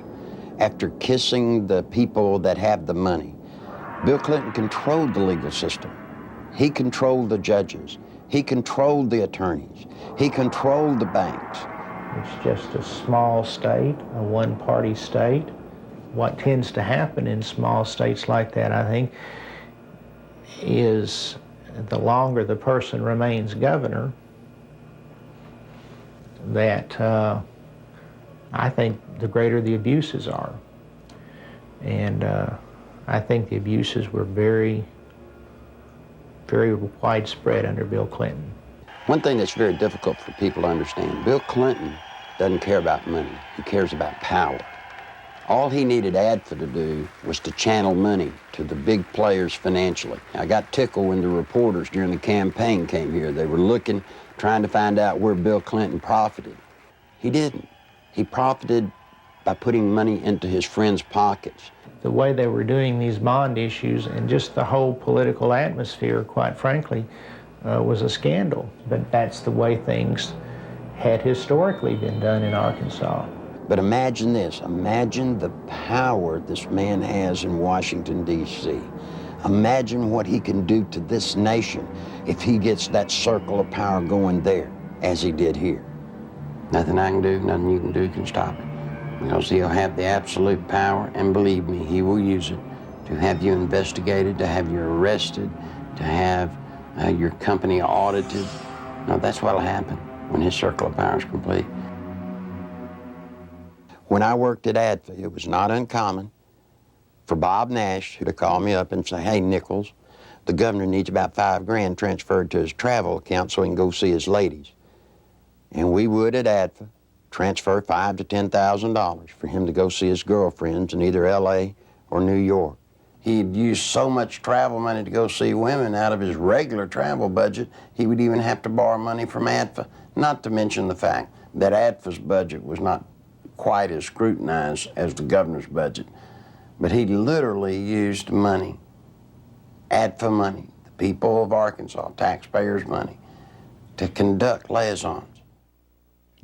after kissing the people that have the money, Bill Clinton controlled the legal system. He controlled the judges. He controlled the attorneys. He controlled the banks. It's just a small state, a one-party state. What tends to happen in small states like that, I think, is the longer the person remains governor, that I think the greater the abuses are. And I think the abuses were very, very widespread under Bill Clinton. One thing that's very difficult for people to understand, Bill Clinton doesn't care about money. He cares about power. All he needed ADFA to do was to channel money to the big players financially. I got tickled when the reporters during the campaign came here. They were looking, trying to find out where Bill Clinton profited. He didn't. He profited by putting money into his friends' pockets. The way they were doing these bond issues and just the whole political atmosphere, quite frankly, was a scandal. But that's the way things had historically been done in Arkansas. But imagine this, imagine the power this man has in Washington, D.C. Imagine what he can do to this nation if he gets that circle of power going there, as he did here. Nothing I can do, nothing you can do can stop it. Because he'll have the absolute power, and believe me, he will use it to have you investigated, to have you arrested, to have your company audited. No, that's what'll happen when his circle of power is complete. When I worked at ADFA, it was not uncommon for Bob Nash to call me up and say, hey, Nichols, the governor needs about $5 grand transferred to his travel account so he can go see his ladies. And we would at ADFA transfer $5,000 to $10,000 for him to go see his girlfriends in either L.A. or New York. He'd use so much travel money to go see women out of his regular travel budget, he would even have to borrow money from ADFA, not to mention the fact that ADFA's budget was not quite as scrutinized as the governor's budget. But he literally used money, ADFA money, the people of Arkansas, taxpayers' money, to conduct liaisons.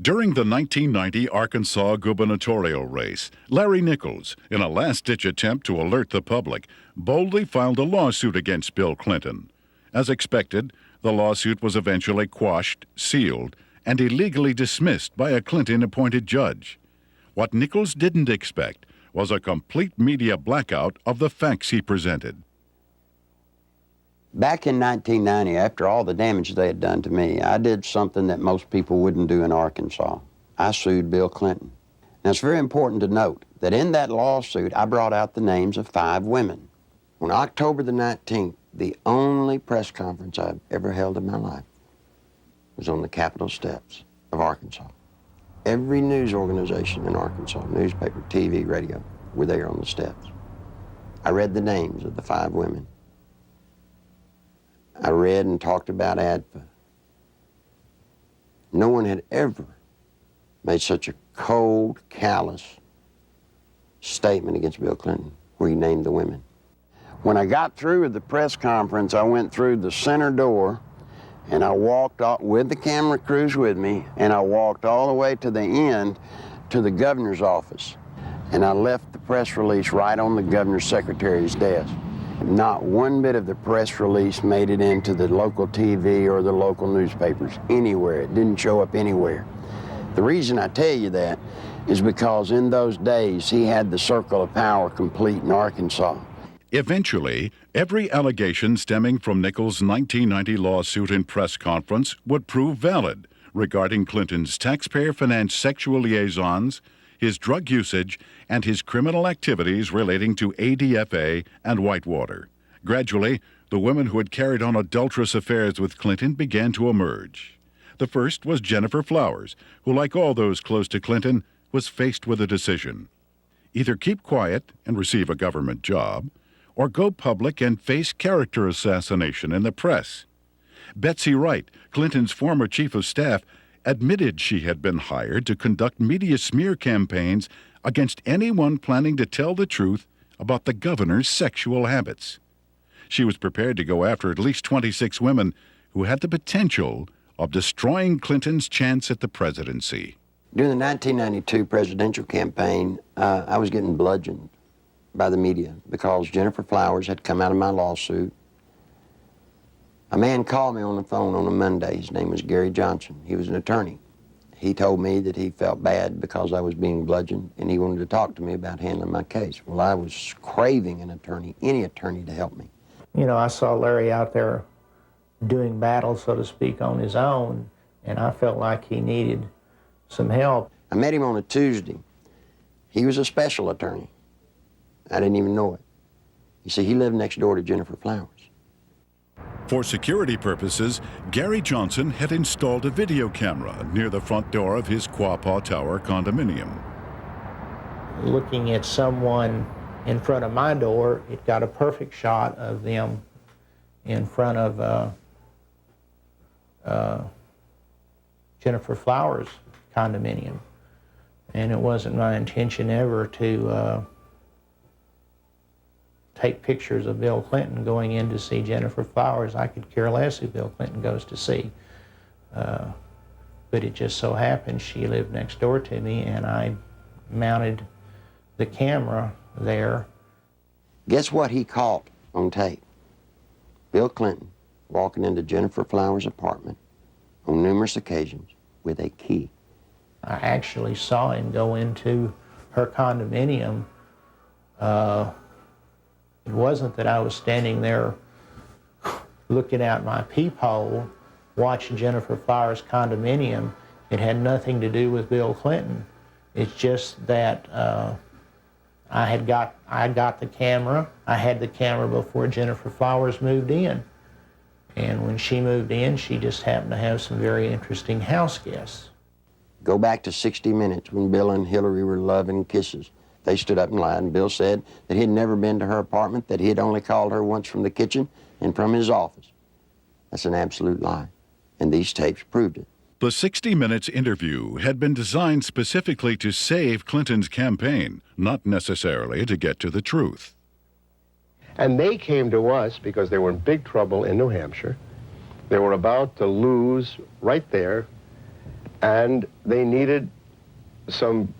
During the 1990 Arkansas gubernatorial race, Larry Nichols, in a last-ditch attempt to alert the public, boldly filed a lawsuit against Bill Clinton. As expected, the lawsuit was eventually quashed, sealed, and illegally dismissed by a Clinton-appointed judge. What Nichols didn't expect was a complete media blackout of the facts he presented. Back in 1990, after all the damage they had done to me, I did something that most people wouldn't do in Arkansas. I sued Bill Clinton. Now, it's very important to note that in that lawsuit, I brought out the names of 5 women. On October the 19th, the only press conference I've ever held in my life was on the Capitol steps of Arkansas. Every news organization in Arkansas, newspaper, TV, radio, were there on the steps. I read the names of the 5 women. I read and talked about ADFA. No one had ever made such a cold, callous statement against Bill Clinton where he named the women. When I got through with the press conference, I went through the center door and I walked off with the camera crews with me, and I walked all the way to the end to the governor's office. And I left the press release right on the governor's secretary's desk. Not one bit of the press release made it into the local TV or the local newspapers anywhere. It didn't show up anywhere. The reason I tell you that is because in those days he had the circle of power complete in Arkansas. Eventually, every allegation stemming from Nichols' 1990 lawsuit and press conference would prove valid regarding Clinton's taxpayer-financed sexual liaisons, his drug usage, and his criminal activities relating to ADFA and Whitewater. Gradually, the women who had carried on adulterous affairs with Clinton began to emerge. The first was Jennifer Flowers, who, like all those close to Clinton, was faced with a decision. Either keep quiet and receive a government job, or go public and face character assassination in the press. Betsy Wright, Clinton's former chief of staff, admitted she had been hired to conduct media smear campaigns against anyone planning to tell the truth about the governor's sexual habits. She was prepared to go after at least 26 women who had the potential of destroying Clinton's chance at the presidency. During the 1992 presidential campaign, I was getting bludgeoned by the media because Jennifer Flowers had come out of my lawsuit. A man called me on the phone on a Monday. His name was Gary Johnson. He was an attorney. He told me that he felt bad because I was being bludgeoned, and he wanted to talk to me about handling my case. Well, I was craving an attorney, any attorney, to help me. You know, I saw Larry out there doing battle, so to speak, on his own, and I felt like he needed some help. I met him on a Tuesday. He was a special attorney. I didn't even know it. You see, he lived next door to Jennifer Flowers. For security purposes, Gary Johnson had installed a video camera near the front door of his Quapaw Tower condominium. Looking at someone in front of my door, it got a perfect shot of them in front of Jennifer Flowers' condominium. And it wasn't my intention ever to take pictures of Bill Clinton going in to see Jennifer Flowers. I could care less who Bill Clinton goes to see. But it just so happened she lived next door to me, and I mounted the camera there. Guess what he caught on tape? Bill Clinton walking into Jennifer Flowers' apartment on numerous occasions with a key. I actually saw him go into her condominium. It wasn't that I was standing there looking out my peephole watching Jennifer Flowers' condominium. It had nothing to do with Bill Clinton. It's just that I got the camera. I had the camera before Jennifer Flowers moved in. And when she moved in, she just happened to have some very interesting house guests. Go back to 60 Minutes when Bill and Hillary were loving kisses. They stood up and lied, and Bill said that he had never been to her apartment, that he had only called her once from the kitchen and from his office. That's an absolute lie, and these tapes proved it. The 60 Minutes interview had been designed specifically to save Clinton's campaign, not necessarily to get to the truth. And they came to us because they were in big trouble in New Hampshire. They were about to lose right there, and they needed some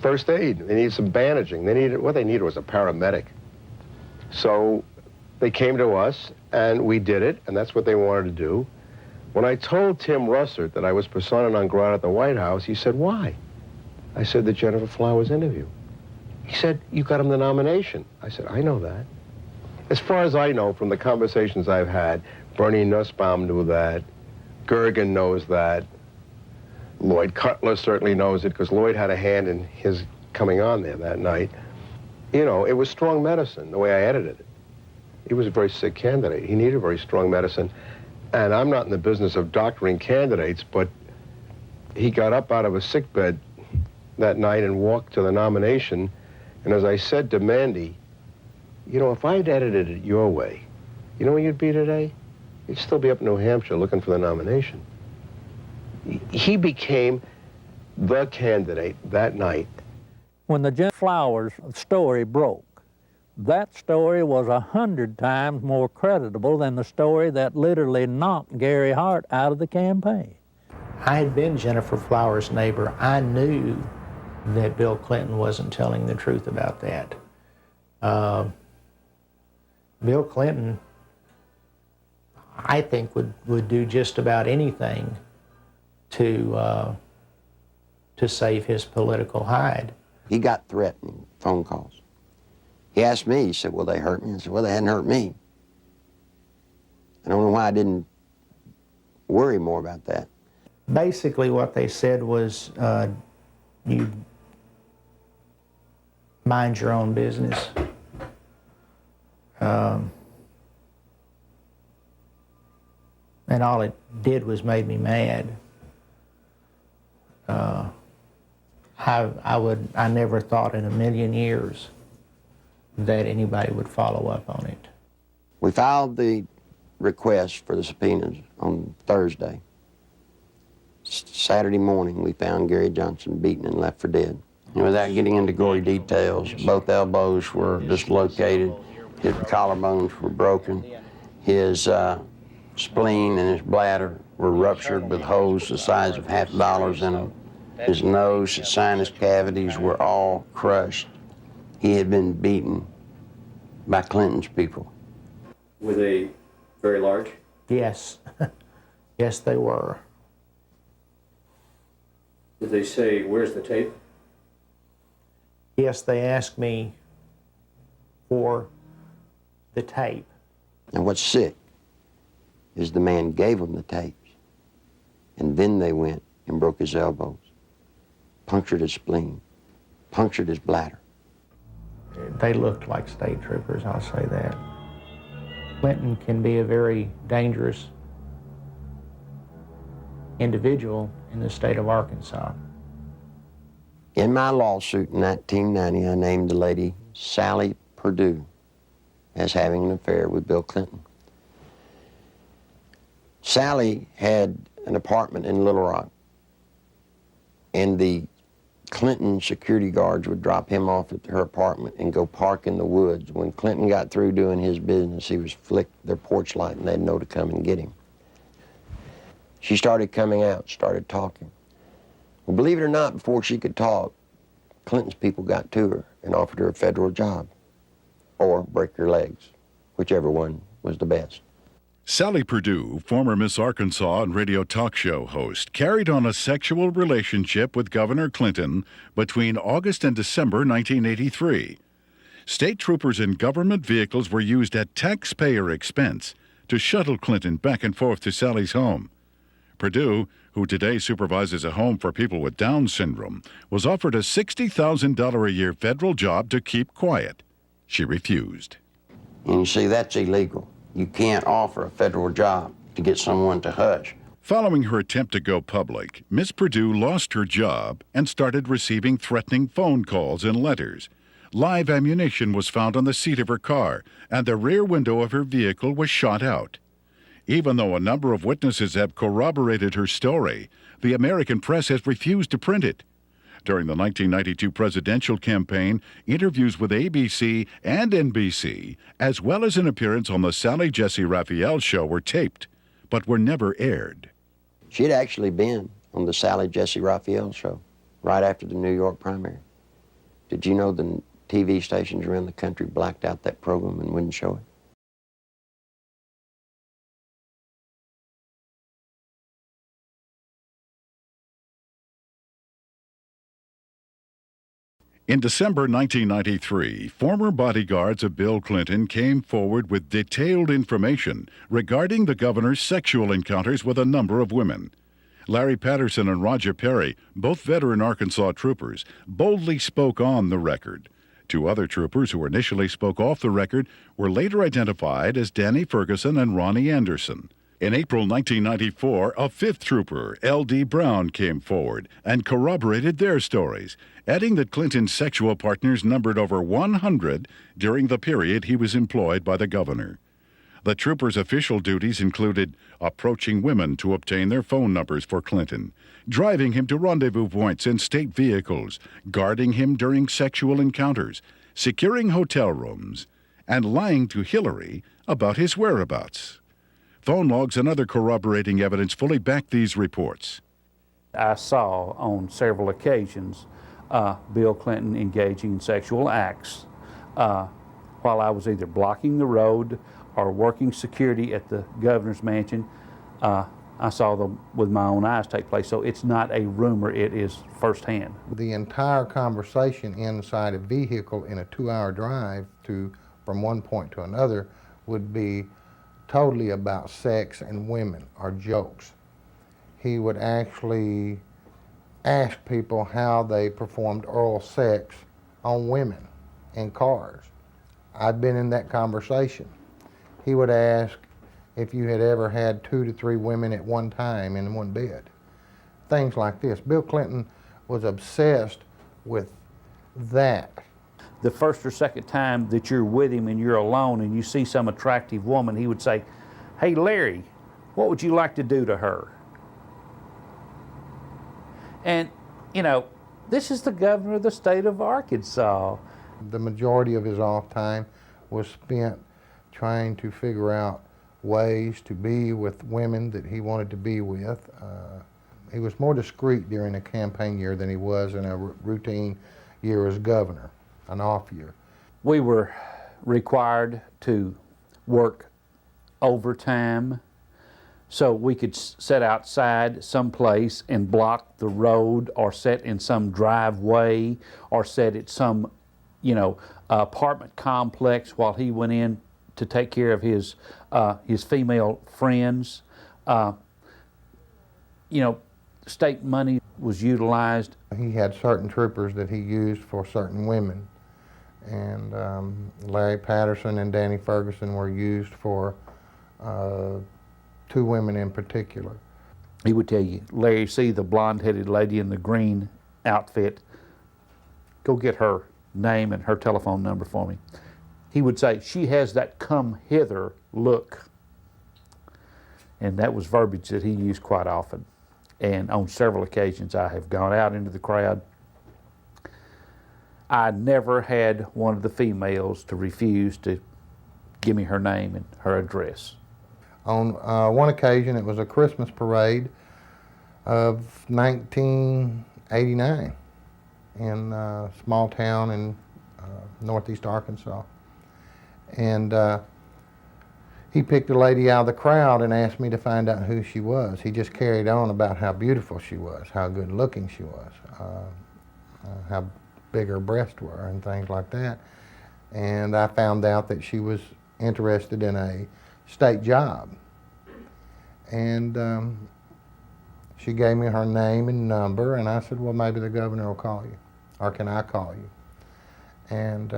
first aid. They needed some bandaging. What they needed was a paramedic. So they came to us, and we did it, and that's what they wanted to do. When I told Tim Russert that I was persona non grata at the White House, he said, "Why?" I said, "The Jennifer Flowers interview." He said, "You got him the nomination." I said, "I know that." As far as I know from the conversations I've had, Bernie Nussbaum knew that, Gergen knows that, Lloyd Cutler certainly knows it because Lloyd had a hand in his coming on there that night. You know, it was strong medicine, the way I edited it. He was a very sick candidate. He needed very strong medicine. And I'm not in the business of doctoring candidates, but he got up out of a sickbed that night and walked to the nomination. And as I said to Mandy, you know, if I'd edited it your way, you know where you'd be today? You'd still be up in New Hampshire looking for the nomination. He became the candidate that night. When the Jennifer Flowers story broke, that story was 100 times more creditable than the story that literally knocked Gary Hart out of the campaign. I had been Jennifer Flowers' neighbor. I knew that Bill Clinton wasn't telling the truth about that. Bill Clinton, I think, would do just about anything to save his political hide. He got threatening phone calls. He asked me, he said, "Well, they hurt me?" I said, "Well, they hadn't hurt me." I don't know why I didn't worry more about that. Basically what they said was, you mind your own business. And all it did was made me mad. I never thought in a million years that anybody would follow up on it. We filed the request for the subpoenas on Thursday. Saturday morning, we found Gary Johnson beaten and left for dead. And without getting into gory details, both elbows were dislocated, his collarbones were broken, his spleen and his bladder were ruptured with holes the size of $50 in them. His nose, his sinus cavities were all crushed. He had been beaten by Clinton's people. Were they very large? Yes. Yes, they were. Did they say, where's the tape? Yes, they asked me for the tape. And what's sick is the man gave them the tapes, and then they went and broke his elbows, punctured his spleen, punctured his bladder. They looked like state troopers, I'll say that. Clinton can be a very dangerous individual in the state of Arkansas. In my lawsuit in 1990, I named the lady Sally Perdue as having an affair with Bill Clinton. Sally had an apartment in Little Rock, and the Clinton security guards would drop him off at her apartment and go park in the woods. When Clinton got through doing his business, he was flicked their porch light and they'd know to come and get him. She started coming out, started talking. Well, believe it or not, before she could talk, Clinton's people got to her and offered her a federal job or break her legs, whichever one was the best. Sally Perdue, former Miss Arkansas and radio talk show host, carried on a sexual relationship with Governor Clinton between August and December 1983. State troopers in government vehicles were used at taxpayer expense to shuttle Clinton back and forth to Sally's home. Perdue, who today supervises a home for people with Down syndrome, was offered a $60,000 a year federal job to keep quiet. She refused. And you see, that's illegal. You can't offer a federal job to get someone to hush. Following her attempt to go public, Miss Perdue lost her job and started receiving threatening phone calls and letters. Live ammunition was found on the seat of her car, and the rear window of her vehicle was shot out. Even though a number of witnesses have corroborated her story, the American press has refused to print it. During the 1992 presidential campaign, interviews with ABC and NBC, as well as an appearance on the Sally Jesse Raphael show, were taped, but were never aired. She had actually been on the Sally Jesse Raphael show right after the New York primary. Did you know the TV stations around the country blacked out that program and wouldn't show it? In December 1993, former bodyguards of Bill Clinton came forward with detailed information regarding the governor's sexual encounters with a number of women. Larry Patterson and Roger Perry, both veteran Arkansas troopers, boldly spoke on the record. Two other troopers who initially spoke off the record were later identified as Danny Ferguson and Ronnie Anderson. In April 1994, a fifth trooper, L.D. Brown, came forward and corroborated their stories, adding that Clinton's sexual partners numbered over 100 during the period he was employed by the governor. The trooper's official duties included approaching women to obtain their phone numbers for Clinton, driving him to rendezvous points in state vehicles, guarding him during sexual encounters, securing hotel rooms, and lying to Hillary about his whereabouts. Phone logs and other corroborating evidence fully back these reports. I saw on several occasions Bill Clinton engaging in sexual acts while I was either blocking the road or working security at the governor's mansion. I saw them with my own eyes take place. So it's not a rumor, it is firsthand. The entire conversation inside a vehicle in a 2-hour drive from one point to another would be totally about sex and women or jokes. He would actually ask people how they performed oral sex on women in cars. I've been in that conversation. He would ask if you had ever had 2 to 3 women at one time in one bed. Things like this. Bill Clinton was obsessed with that. The first or second time that you're with him and you're alone and you see some attractive woman, he would say, "Hey, Larry, what would you like to do to her?" And, you know, this is the governor of the state of Arkansas. The majority of his off time was spent trying to figure out ways to be with women that he wanted to be with. He was more discreet during a campaign year than he was in a routine year as governor, an off year. We were required to work overtime so we could sit outside someplace and block the road, or sit in some driveway, or sit at some, you know, apartment complex while he went in to take care of his female friends. You know, state money was utilized. He had certain troopers that he used for certain women, and Larry Patterson and Danny Ferguson were used for 2 women in particular. He would tell you, "Larry, see the blonde-headed lady in the green outfit? Go get her name and her telephone number for me." He would say, "She has that come hither look." And that was verbiage that he used quite often. And on several occasions I have gone out into the crowd. I never had one of the females to refuse to give me her name and her address. On one occasion, it was a Christmas parade of 1989 in a small town in northeast Arkansas. And he picked a lady out of the crowd and asked me to find out who she was. He just carried on about how beautiful she was, how good looking she was, how big her breasts were and things like that. And I found out that she was interested in a state job. And she gave me her name and number, and I said, "Well, maybe the governor will call you, or can I call you?" And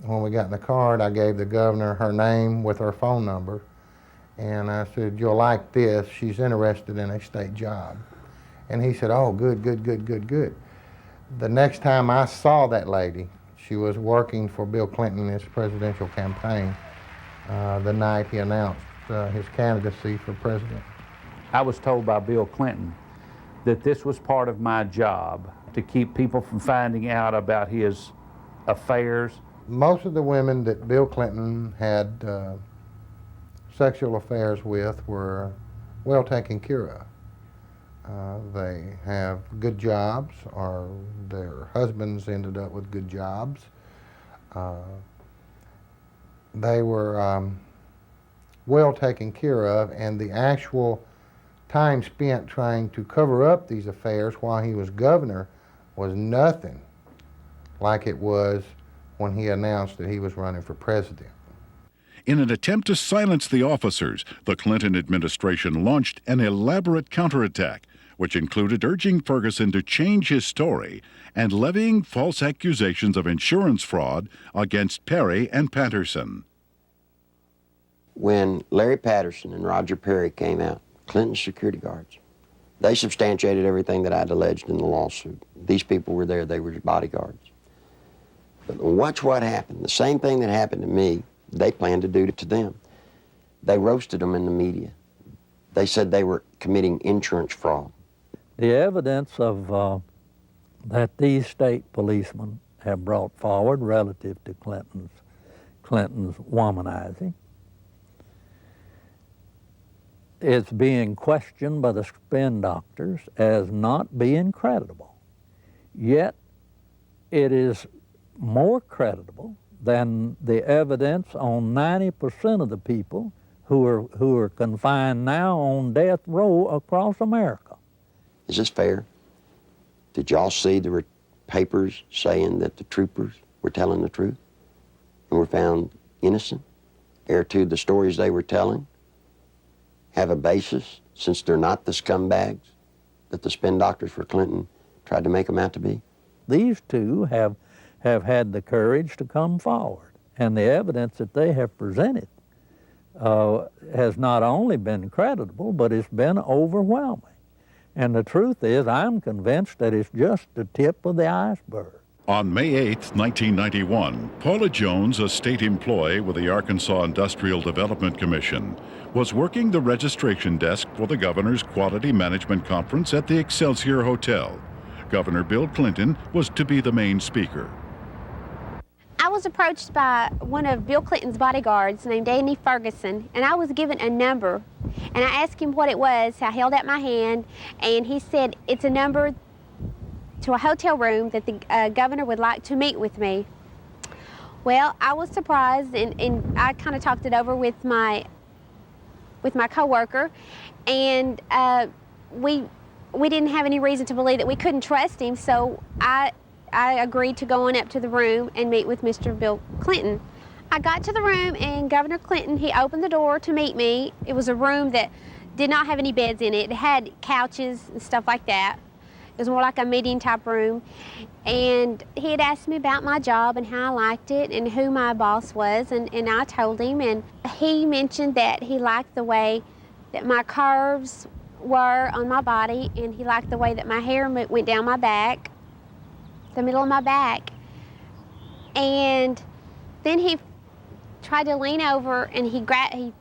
when we got in the car, I gave the governor her name with her phone number, and I said, "You'll like this, she's interested in a state job." And he said, "Oh, good, good, good, good, good." The next time I saw that lady, she was working for Bill Clinton in his presidential campaign the night he announced his candidacy for president. I was told by Bill Clinton that this was part of my job, to keep people from finding out about his affairs. Most of the women that Bill Clinton had sexual affairs with were well taken care of. They have good jobs, or their husbands ended up with good jobs. They were well taken care of, and the actual time spent trying to cover up these affairs while he was governor was nothing like it was when he announced that he was running for president. In an attempt to silence the officers, the Clinton administration launched an elaborate counterattack, which included urging Ferguson to change his story and levying false accusations of insurance fraud against Perry and Patterson. When Larry Patterson and Roger Perry came out, Clinton's security guards, they substantiated everything that I'd alleged in the lawsuit. These people were there, they were bodyguards. But watch what happened. The same thing that happened to me, they planned to do to them. They roasted them in the media. They said they were committing insurance fraud. The evidence of that these state policemen have brought forward relative to Clinton's womanizing is being questioned by the spin doctors as not being credible. Yet it is more credible than the evidence on 90% of the people who are confined now on death row across America. Is this fair? Did y'all see there were papers saying that the troopers were telling the truth and were found innocent? Ere to the stories they were telling have a basis, since they're not the scumbags that the spin doctors for Clinton tried to make them out to be? These two have had the courage to come forward, and the evidence that they have presented has not only been creditable, but it's been overwhelming. And the truth is, I'm convinced that it's just the tip of the iceberg. On May 8, 1991, Paula Jones, a state employee with the Arkansas Industrial Development Commission, was working the registration desk for the governor's Quality Management Conference at the Excelsior Hotel. Governor Bill Clinton was to be the main speaker. I was approached by one of Bill Clinton's bodyguards named Danny Ferguson, and I was given a number. And I asked him what it was. I held out my hand, and he said, it's a number to a hotel room that the governor would like to meet with me. Well, I was surprised, and I kind of talked it over with my coworker, and we didn't have any reason to believe that we couldn't trust him, so I agreed to go on up to the room and meet with Mr. Bill Clinton. I got to the room, and Governor Clinton, he opened the door to meet me. It was a room that did not have any beds in it. It had couches and stuff like that. It was more like a meeting type room. And he had asked me about my job and how I liked it and who my boss was, and I told him. And he mentioned that he liked the way that my curves were on my body, and he liked the way that my hair went down my back, the middle of my back. And then he tried to lean over, and he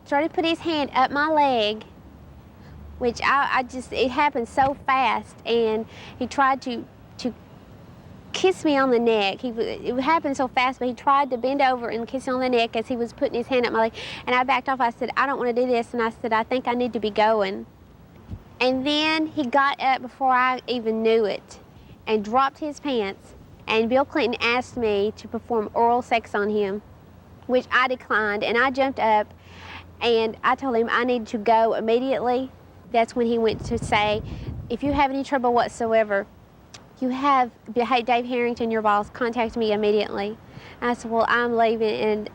started to put his hand up my leg, which it happened so fast, and he tried to kiss me on the neck. It happened so fast, but he tried to bend over and kiss me on the neck as he was putting his hand up my leg, and I backed off. I said, I don't want to do this, and I said, I think I need to be going. And then he got up before I even knew it and dropped his pants, and Bill Clinton asked me to perform oral sex on him, which I declined, and I jumped up, and I told him I needed to go immediately. That's when he went to say, if you have any trouble whatsoever, you have Dave Harrington, your boss, contact me immediately. And I said, well, I'm leaving, and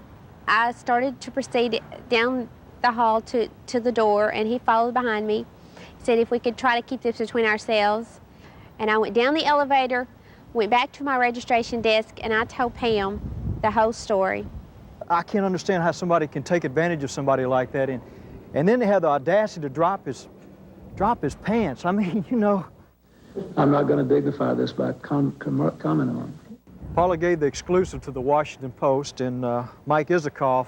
I started to proceed down the hall to the door, and he followed behind me. He said if we could try to keep this between ourselves. And I went down the elevator, went back to my registration desk, and I told Pam the whole story. I can't understand how somebody can take advantage of somebody like that, and then they have the audacity to drop his pants. I mean, you know. I'm not going to dignify this by commenting on it. Paula gave the exclusive to the Washington Post, and Mike Isikoff,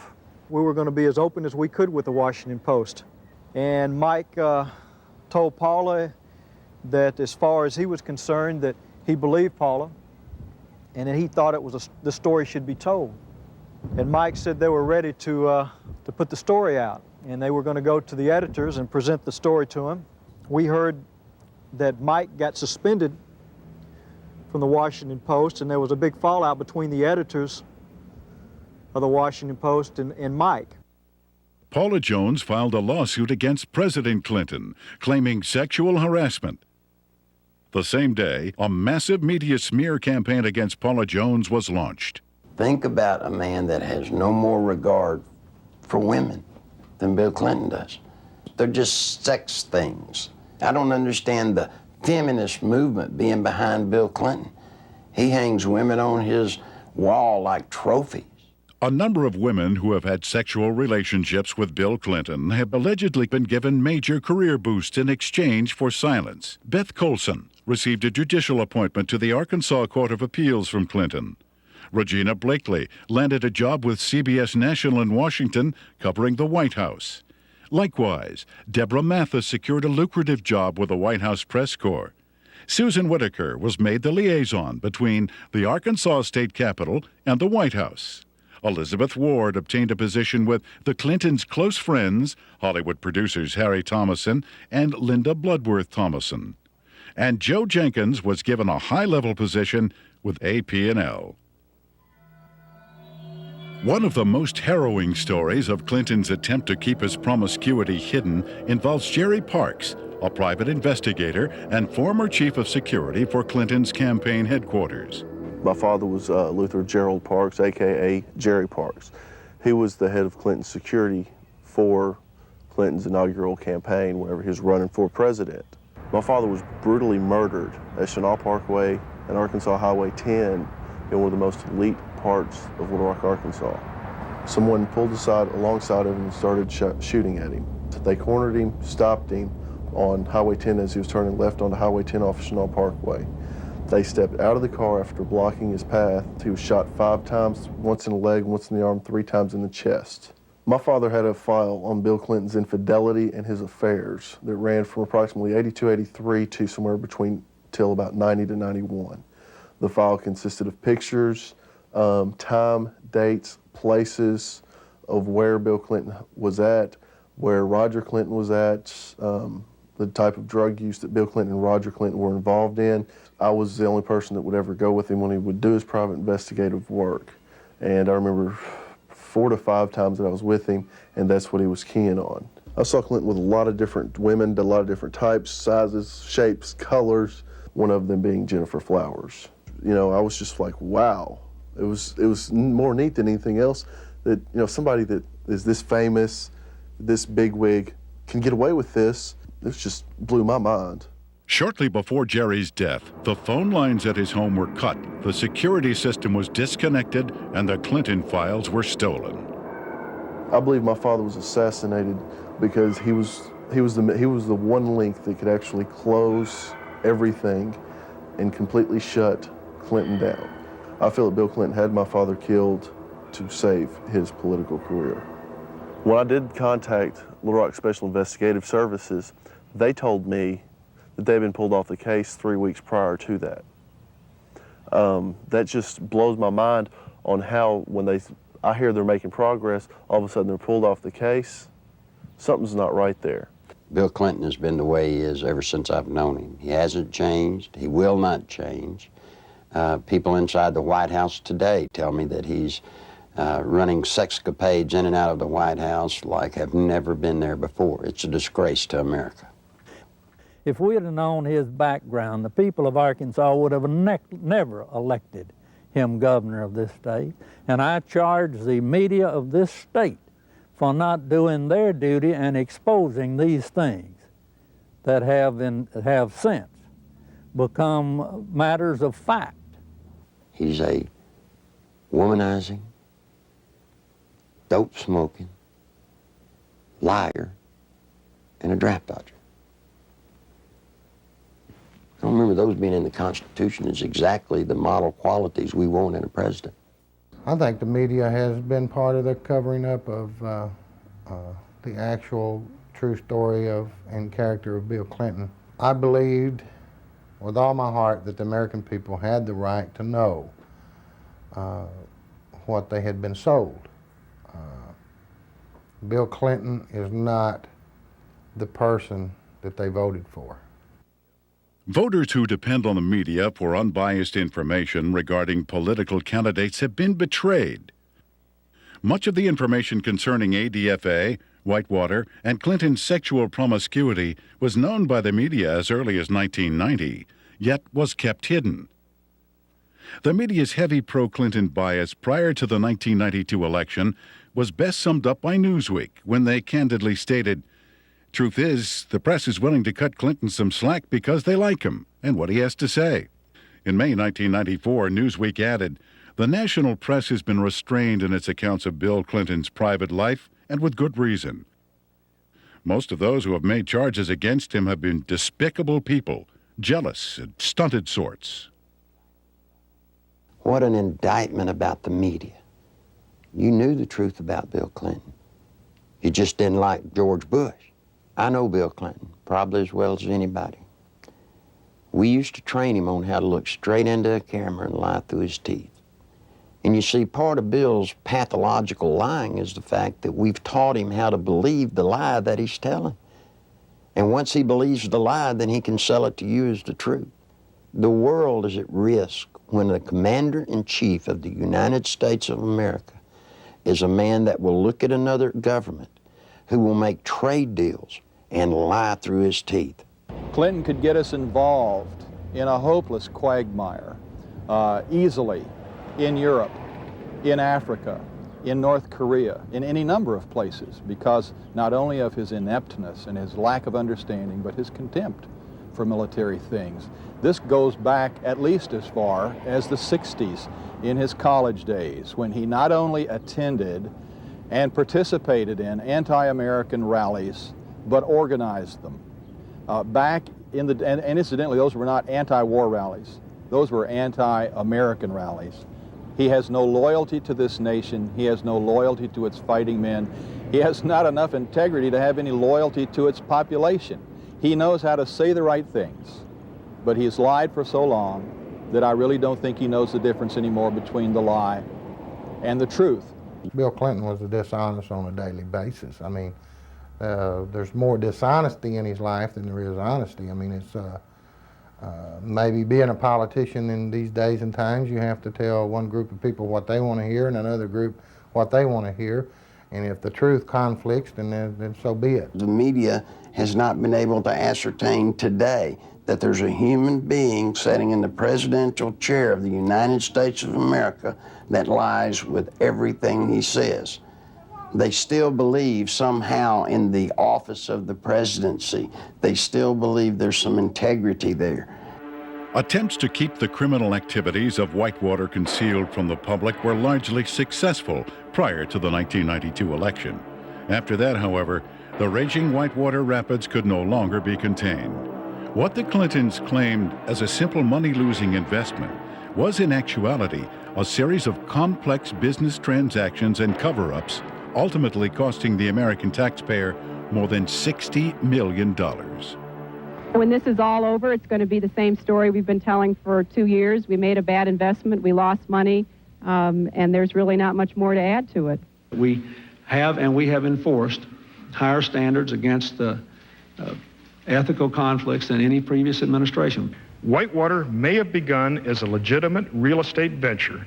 we were going to be as open as we could with the Washington Post. And Mike told Paula that as far as he was concerned, that he believed Paula, and that he thought the story should be told. And Mike said they were ready to put the story out, and they were going to go to the editors and present the story to him. We heard that Mike got suspended from the Washington Post, and there was a big fallout between the editors of the Washington Post and Mike. Paula Jones filed a lawsuit against President Clinton, claiming sexual harassment. The same day, a massive media smear campaign against Paula Jones was launched. Think about a man that has no more regard for women than Bill Clinton does. They're just sex things. I don't understand the feminist movement being behind Bill Clinton. He hangs women on his wall like trophies. A number of women who have had sexual relationships with Bill Clinton have allegedly been given major career boosts in exchange for silence. Beth Colson received a judicial appointment to the Arkansas Court of Appeals from Clinton. Regina Blakely landed a job with CBS National in Washington covering the White House. Likewise, Deborah Mathis secured a lucrative job with the White House Press Corps. Susan Whitaker was made the liaison between the Arkansas State Capitol and the White House. Elizabeth Ward obtained a position with the Clintons' close friends, Hollywood producers Harry Thomason and Linda Bloodworth Thomason. And Joe Jenkins was given a high-level position with AP&L. One of the most harrowing stories of Clinton's attempt to keep his promiscuity hidden involves Jerry Parks, a private investigator and former chief of security for Clinton's campaign headquarters. My father was Luther Gerald Parks, a.k.a. Jerry Parks. He was the head of Clinton's security for Clinton's inaugural campaign whenever he was running for president. My father was brutally murdered at Chenal Parkway and Arkansas Highway 10 in one of the most elite parts of Little Rock, Arkansas. Someone pulled aside alongside of him and started shooting at him. They cornered him, stopped him on Highway 10 as he was turning left onto Highway 10 off Chenal Parkway. They stepped out of the car after blocking his path. He was shot 5 times, once in the leg, once in the arm, 3 times in the chest. My father had a file on Bill Clinton's infidelity and his affairs that ran from approximately 82, 83 to somewhere between till about 90 to 91. The file consisted of pictures, time, dates, places of where Bill Clinton was at, where Roger Clinton was at, the type of drug use that Bill Clinton and Roger Clinton were involved in. I was the only person that would ever go with him when he would do his private investigative work. And I remember 4 to 5 times that I was with him, and that's what he was keying on. I saw Clinton with a lot of different women, a lot of different types, sizes, shapes, colors, one of them being Gennifer Flowers. You know, I was just like, wow. It was more neat than anything else that, you know, somebody that is this famous, this bigwig, can get away with this. This just blew my mind. Shortly before Jerry's death, the phone lines at his home were cut, the security system was disconnected, and the Clinton files were stolen. I believe my father was assassinated because he was the one link that could actually close everything and completely shut Clinton down. I feel that Bill Clinton had my father killed to save his political career. When I did contact Little Rock Special Investigative Services, they told me that they'd been pulled off the case 3 weeks prior to that. That just blows my mind on how when I hear they're making progress, all of a sudden they're pulled off the case. Something's not right there. Bill Clinton has been the way he is ever since I've known him. He hasn't changed. He will not change. People inside the White House today tell me that he's running sexcapades in and out of the White House like have never been there before. It's a disgrace to America. If we had known his background, the people of Arkansas would have never elected him governor of this state. And I charge the media of this state for not doing their duty and exposing these things that have since become matters of fact. He's a womanizing, dope-smoking, liar, and a draft dodger. I don't remember those being in the Constitution as exactly the model qualities we want in a president. I think the media has been part of the covering up of the actual true story of and character of Bill Clinton. I believed with all my heart that the American people had the right to know what they had been sold. Bill Clinton is not the person that they voted for. Voters who depend on the media for unbiased information regarding political candidates have been betrayed. Much of the information concerning ADFA, Whitewater, and Clinton's sexual promiscuity was known by the media as early as 1990, yet was kept hidden. The media's heavy pro-Clinton bias prior to the 1992 election was best summed up by Newsweek when they candidly stated, "Truth is, the press is willing to cut Clinton some slack because they like him and what he has to say." In May 1994, Newsweek added, "The national press has been restrained in its accounts of Bill Clinton's private life, and with good reason. Most of those who have made charges against him have been despicable people, jealous and stunted sorts." What an indictment about the media. You knew the truth about Bill Clinton. You just didn't like George Bush. I know Bill Clinton, probably as well as anybody. We used to train him on how to look straight into a camera and lie through his teeth. And you see, part of Bill's pathological lying is the fact that we've taught him how to believe the lie that he's telling. And once he believes the lie, then he can sell it to you as the truth. The world is at risk when the commander-in-chief of the United States of America is a man that will look at another government, who will make trade deals and lie through his teeth. Clinton could get us involved in a hopeless quagmire easily in Europe, in Africa, in North Korea, in any number of places, because not only of his ineptness and his lack of understanding, but his contempt for military things. This goes back at least as far as the 60s in his college days, when he not only attended and participated in anti-American rallies, but organized them. And incidentally, those were not anti-war rallies. Those were anti-American rallies. He has no loyalty to this nation. He has no loyalty to its fighting men. He has not enough integrity to have any loyalty to its population. He knows how to say the right things, but he's lied for so long that I really don't think he knows the difference anymore between the lie and the truth. Bill Clinton was dishonest on a daily basis. I mean, there's more dishonesty in his life than there is honesty. I mean, it's maybe being a politician in these days and times, you have to tell one group of people what they want to hear and another group what they want to hear. And if the truth conflicts, then so be it. The media has not been able to ascertain today that there's a human being sitting in the presidential chair of the United States of America that lies with everything he says. They still believe somehow in the office of the presidency, they still believe there's some integrity there. Attempts to keep the criminal activities of Whitewater concealed from the public were largely successful prior to the 1992 election. After that, however, the raging Whitewater Rapids could no longer be contained. What the Clintons claimed as a simple money-losing investment was in actuality a series of complex business transactions and cover-ups, ultimately costing the American taxpayer more than $60 million. When this is all over, it's going to be the same story we've been telling for 2 years. We made a bad investment, we lost money, and there's really not much more to add to it. We have enforced higher standards against ethical conflicts than any previous administration. Whitewater may have begun as a legitimate real estate venture,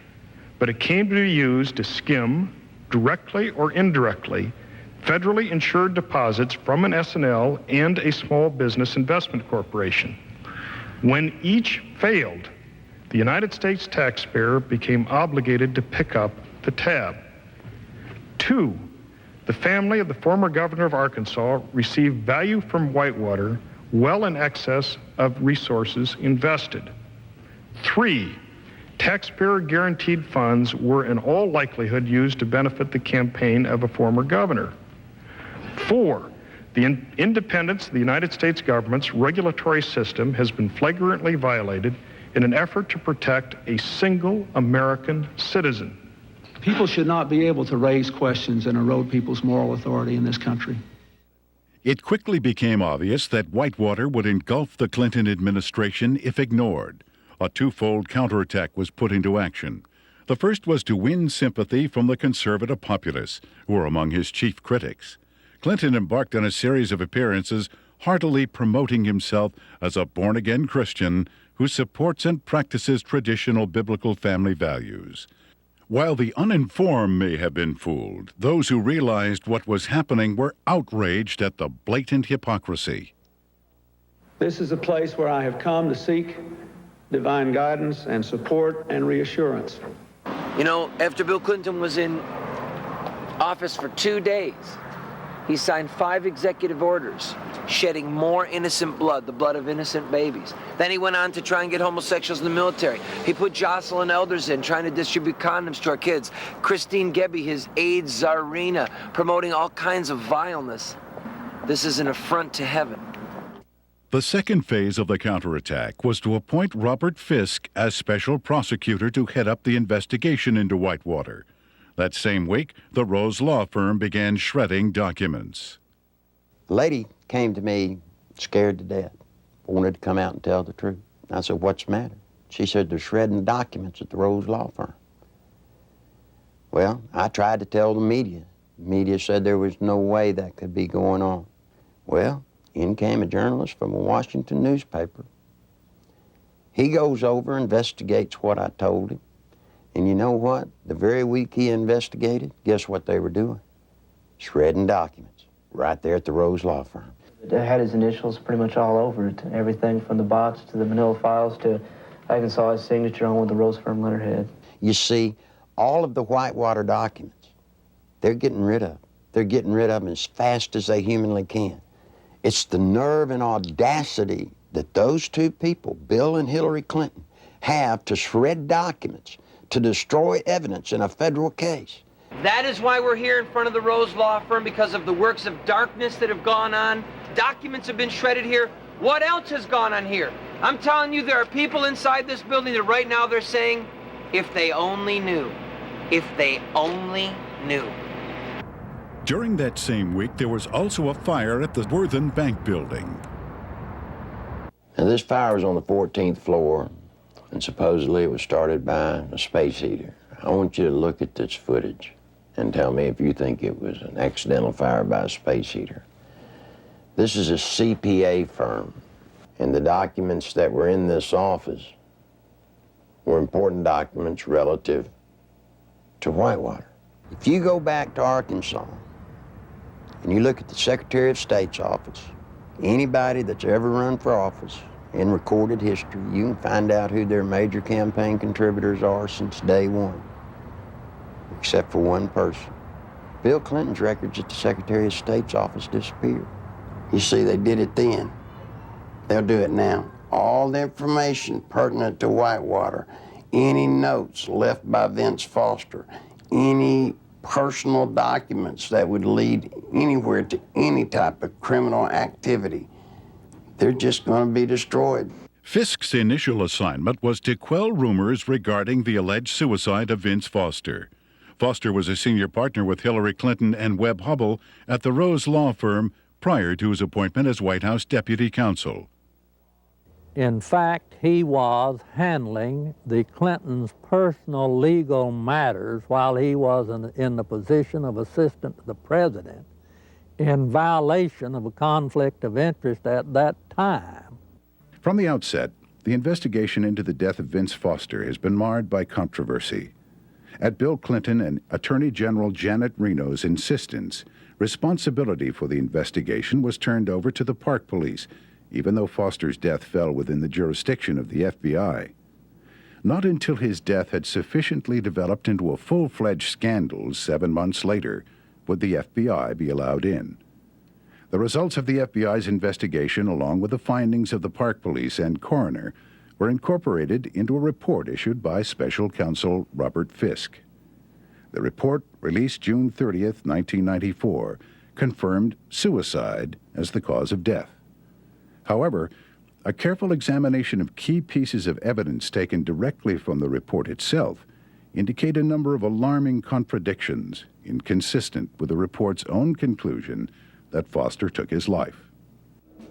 but it came to be used to skim, directly or indirectly, federally insured deposits from an S&L and a small business investment corporation. When each failed, the United States taxpayer became obligated to pick up the tab. 2, the family of the former governor of Arkansas received value from Whitewater well in excess of resources invested. 3, taxpayer guaranteed funds were in all likelihood used to benefit the campaign of a former governor. 4, the independence of the United States government's regulatory system has been flagrantly violated in an effort to protect a single American citizen. People should not be able to raise questions and erode people's moral authority in this country. It quickly became obvious that Whitewater would engulf the Clinton administration if ignored. A twofold counterattack was put into action. The first was to win sympathy from the conservative populace, who were among his chief critics. Clinton embarked on a series of appearances heartily promoting himself as a born-again Christian who supports and practices traditional biblical family values. While the uninformed may have been fooled, those who realized what was happening were outraged at the blatant hypocrisy. This is a place where I have come to seek divine guidance and support and reassurance. You know, after Bill Clinton was in office for 2 days, he signed 5 executive orders, shedding more innocent blood, the blood of innocent babies. Then he went on to try and get homosexuals in the military. He put Jocelyn Elders in, trying to distribute condoms to our kids. Christine Gebbe, his AIDS czarina, promoting all kinds of vileness. This is an affront to heaven. The second phase of the counterattack was to appoint Robert Fisk as special prosecutor to head up the investigation into Whitewater. That same week, the Rose Law Firm began shredding documents. The lady came to me scared to death, wanted to come out and tell the truth. I said, "What's the matter?" She said, "They're shredding documents at the Rose Law Firm." Well, I tried to tell the media. The media said there was no way that could be going on. Well, in came a journalist from a Washington newspaper. He goes over, investigates what I told him. And you know what? The very week he investigated, guess what they were doing? Shredding documents right there at the Rose Law Firm. It had his initials pretty much all over it. Everything from the box to the manila files to I even saw his signature on with the Rose Firm letterhead. You see, all of the Whitewater documents, they're getting rid of. They're getting rid of them as fast as they humanly can. It's the nerve and audacity that those two people, Bill and Hillary Clinton, have to shred documents, to destroy evidence in a federal case. That is why we're here in front of the Rose Law Firm, because of the works of darkness that have gone on. Documents have been shredded here. What else has gone on here? I'm telling you, there are people inside this building that right now they're saying, if they only knew, if they only knew. During that same week, there was also a fire at the Worthen Bank building. Now, this fire was on the 14th floor, and supposedly it was started by a space heater. I want you to look at this footage and tell me if you think it was an accidental fire by a space heater. This is a CPA firm, and the documents that were in this office were important documents relative to Whitewater. If you go back to Arkansas and you look at the Secretary of State's office, anybody that's ever run for office in recorded history, you can find out who their major campaign contributors are since day one, except for one person. Bill Clinton's records at the Secretary of State's office disappeared. You see, they did it then. They'll do it now. All the information pertinent to Whitewater, any notes left by Vince Foster, any personal documents that would lead anywhere to any type of criminal activity, they're just going to be destroyed. Fisk's initial assignment was to quell rumors regarding the alleged suicide of Vince Foster. Foster was a senior partner with Hillary Clinton and Webb Hubbell at the Rose Law Firm prior to his appointment as White House Deputy Counsel. In fact, he was handling the Clintons' personal legal matters while he was in the position of assistant to the president, in violation of a conflict of interest at that time. From the outset, the investigation into the death of Vince Foster has been marred by controversy. At Bill Clinton and Attorney General Janet Reno's insistence, responsibility for the investigation was turned over to the Park Police, even though Foster's death fell within the jurisdiction of the FBI. Not until his death had sufficiently developed into a full-fledged scandal 7 months later would the FBI be allowed in. The results of the FBI's investigation, along with the findings of the Park Police and coroner, were incorporated into a report issued by Special Counsel Robert Fisk. The report, released June 30th, 1994, confirmed suicide as the cause of death. However, a careful examination of key pieces of evidence taken directly from the report itself indicate a number of alarming contradictions inconsistent with the report's own conclusion that Foster took his life.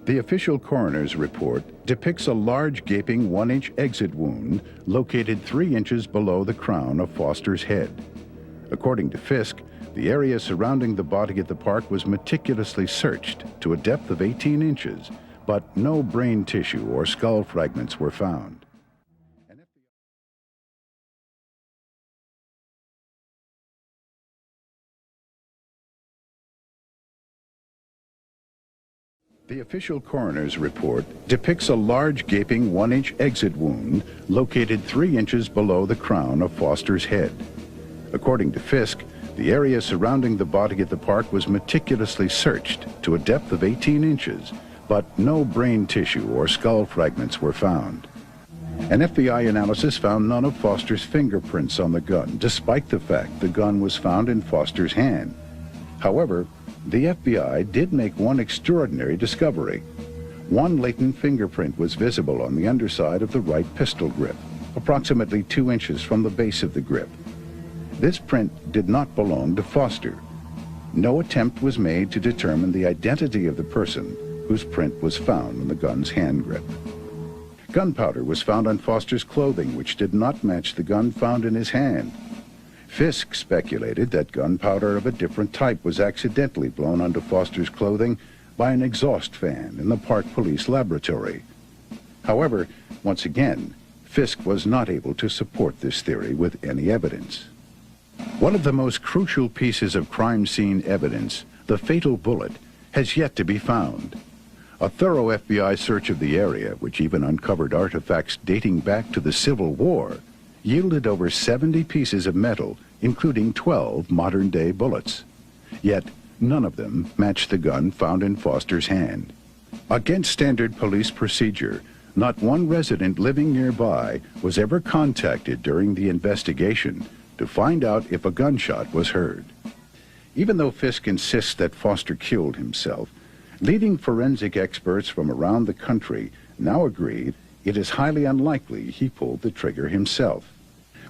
The official coroner's report depicts a large gaping 1-inch exit wound located 3 inches below the crown of Foster's head. According to Fisk, the area surrounding the body at the park was meticulously searched to a depth of 18 inches, but no brain tissue or skull fragments were found. The official coroner's report depicts a large gaping 1-inch exit wound located 3 inches below the crown of Foster's head. According to Fisk, the area surrounding the body at the park was meticulously searched to a depth of 18 inches, but no brain tissue or skull fragments were found. An FBI analysis found none of Foster's fingerprints on the gun, despite the fact the gun was found in Foster's hand. However, the FBI did make one extraordinary discovery. One latent fingerprint was visible on the underside of the right pistol grip, approximately 2 inches from the base of the grip. This print did not belong to Foster. No attempt was made to determine the identity of the person whose print was found on the gun's hand grip. Gunpowder was found on Foster's clothing, which did not match the gun found in his hand. Fisk speculated that gunpowder of a different type was accidentally blown onto Foster's clothing by an exhaust fan in the Park Police laboratory. However, once again, Fisk was not able to support this theory with any evidence. One of the most crucial pieces of crime scene evidence, the fatal bullet, has yet to be found. A thorough FBI search of the area, which even uncovered artifacts dating back to the Civil War, yielded over 70 pieces of metal, including 12 modern-day bullets. Yet, none of them matched the gun found in Foster's hand. Against standard police procedure, not one resident living nearby was ever contacted during the investigation to find out if a gunshot was heard. Even though Fisk insists that Foster killed himself, leading forensic experts from around the country now agree it is highly unlikely he pulled the trigger himself.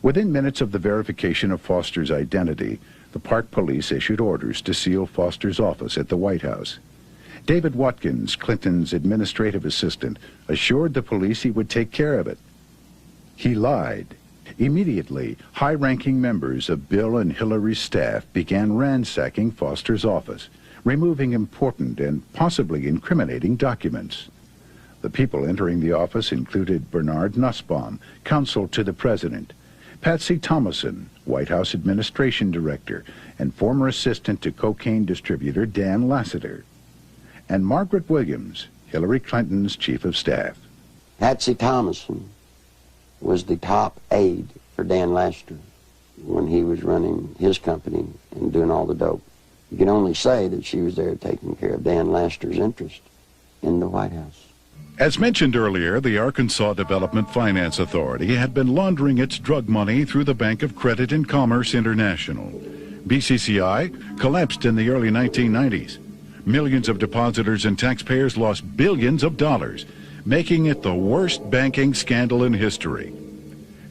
Within minutes of the verification of Foster's identity, the Park Police issued orders to seal Foster's office at the White House. David Watkins, Clinton's administrative assistant, assured the police he would take care of it. He lied. Immediately, high-ranking members of Bill and Hillary's staff began ransacking Foster's office, removing important and possibly incriminating documents. The people entering the office included Bernard Nussbaum, counsel to the president, Patsy Thomason, White House administration director, and former assistant to cocaine distributor Dan Lassiter, and Margaret Williams, Hillary Clinton's chief of staff. Patsy Thomason was the top aide for Dan Lassiter when he was running his company and doing all the dope. You can only say that she was there taking care of Dan Lassiter's interest in the White House. As mentioned earlier, the Arkansas Development Finance Authority had been laundering its drug money through the Bank of Credit and Commerce International. BCCI collapsed in the early 1990s. Millions of depositors and taxpayers lost billions of dollars, making it the worst banking scandal in history.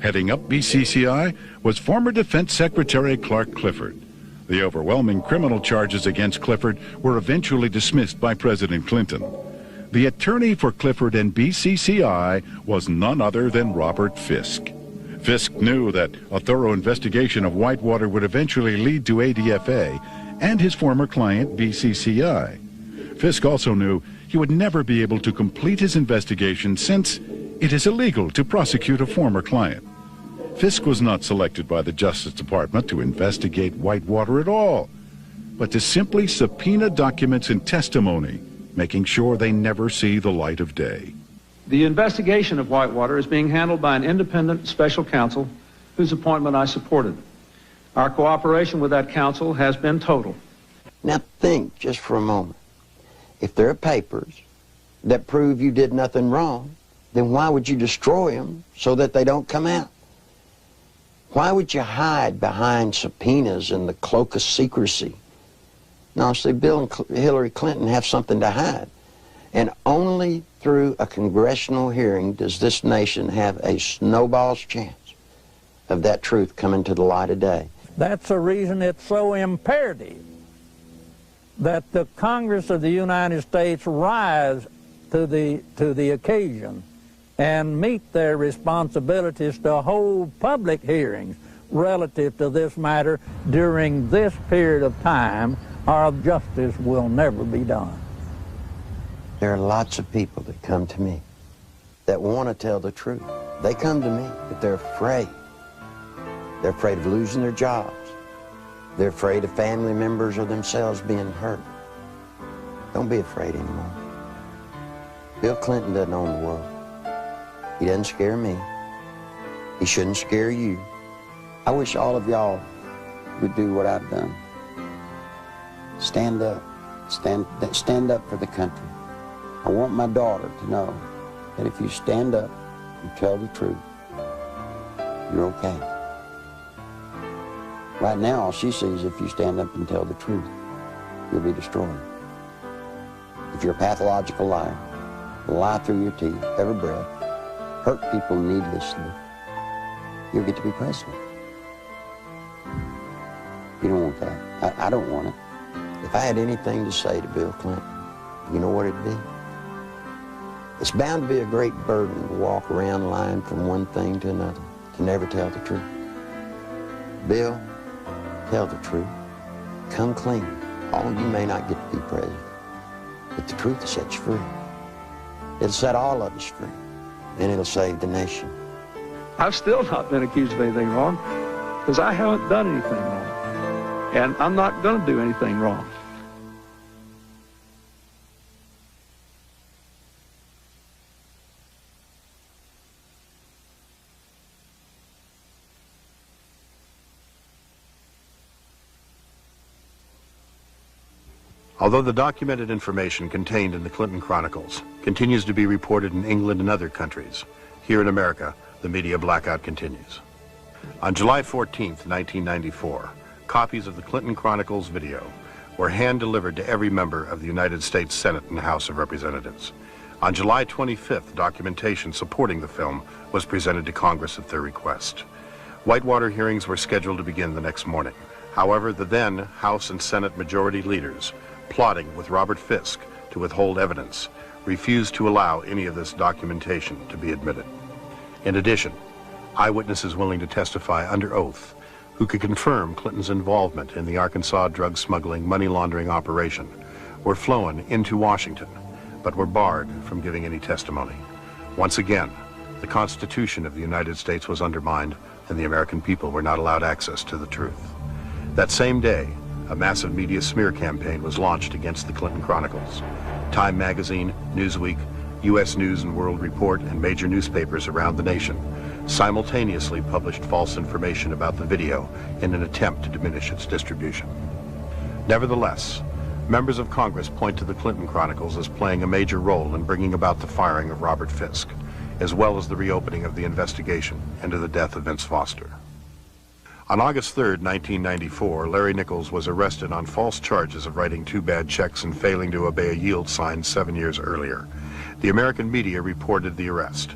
Heading up BCCI was former Defense Secretary Clark Clifford. The overwhelming criminal charges against Clifford were eventually dismissed by President Clinton. The attorney for Clifford and BCCI was none other than Robert Fisk. Fisk knew that a thorough investigation of Whitewater would eventually lead to ADFA and his former client, BCCI. Fisk also knew he would never be able to complete his investigation since it is illegal to prosecute a former client. Fisk was not selected by the Justice Department to investigate Whitewater at all, but to simply subpoena documents and testimony, making sure they never see the light of day. The investigation of Whitewater is being handled by an independent special counsel whose appointment I supported. Our cooperation with that counsel has been total. Now think just for a moment. If there are papers that prove you did nothing wrong, then why would you destroy them so that they don't come out? Why would you hide behind subpoenas and the cloak of secrecy? No, see, Bill and Hillary Clinton have something to hide. And only through a congressional hearing does this nation have a snowball's chance of that truth coming to the light of day. That's the reason it's so imperative that the Congress of the United States rise to the occasion and meet their responsibilities to hold public hearings relative to this matter during this period of time, or justice will never be done. There are lots of people that come to me that want to tell the truth. They come to me, but they're afraid. They're afraid of losing their jobs. They're afraid of family members or themselves being hurt. Don't be afraid anymore. Bill Clinton doesn't own the world. He doesn't scare me. He shouldn't scare you. I wish all of y'all would do what I've done. Stand up. Stand up for the country. I want my daughter to know that if you stand up and tell the truth, you're okay. Right now, all she sees, if you stand up and tell the truth, you'll be destroyed. If you're a pathological liar, lie through your teeth, every breath, hurt people needlessly, you'll get to be president. You don't want that. I don't want it. If I had anything to say to Bill Clinton, you know what it'd be? It's bound to be a great burden to walk around lying from one thing to another, to never tell the truth. Bill, tell the truth. Come clean. All of you may not get to be president, but the truth will set you free. It'll set all of us free, and it'll save the nation. I've still not been accused of anything wrong because I haven't done anything wrong. And I'm not going to do anything wrong. Although the documented information contained in the Clinton Chronicles continues to be reported in England and other countries, here in America, the media blackout continues. On July 14th, 1994, copies of the Clinton Chronicles video were hand-delivered to every member of the United States Senate and House of Representatives. On July 25th, documentation supporting the film was presented to Congress at their request. Whitewater hearings were scheduled to begin the next morning. However, the then House and Senate majority leaders, plotting with Robert Fisk to withhold evidence, refused to allow any of this documentation to be admitted. In addition, eyewitnesses willing to testify under oath who could confirm Clinton's involvement in the Arkansas drug smuggling money laundering operation were flown into Washington, but were barred from giving any testimony. Once again, the Constitution of the United States was undermined and the American people were not allowed access to the truth. That same day, a massive media smear campaign was launched against the Clinton Chronicles. Time magazine, Newsweek, U.S. News and World Report, and major newspapers around the nation simultaneously published false information about the video in an attempt to diminish its distribution. Nevertheless, members of Congress point to the Clinton Chronicles as playing a major role in bringing about the firing of Robert Fisk, as well as the reopening of the investigation into the death of Vince Foster. On August 3rd, 1994, Larry Nichols was arrested on false charges of writing 2 bad checks and failing to obey a yield sign 7 years earlier. The American media reported the arrest.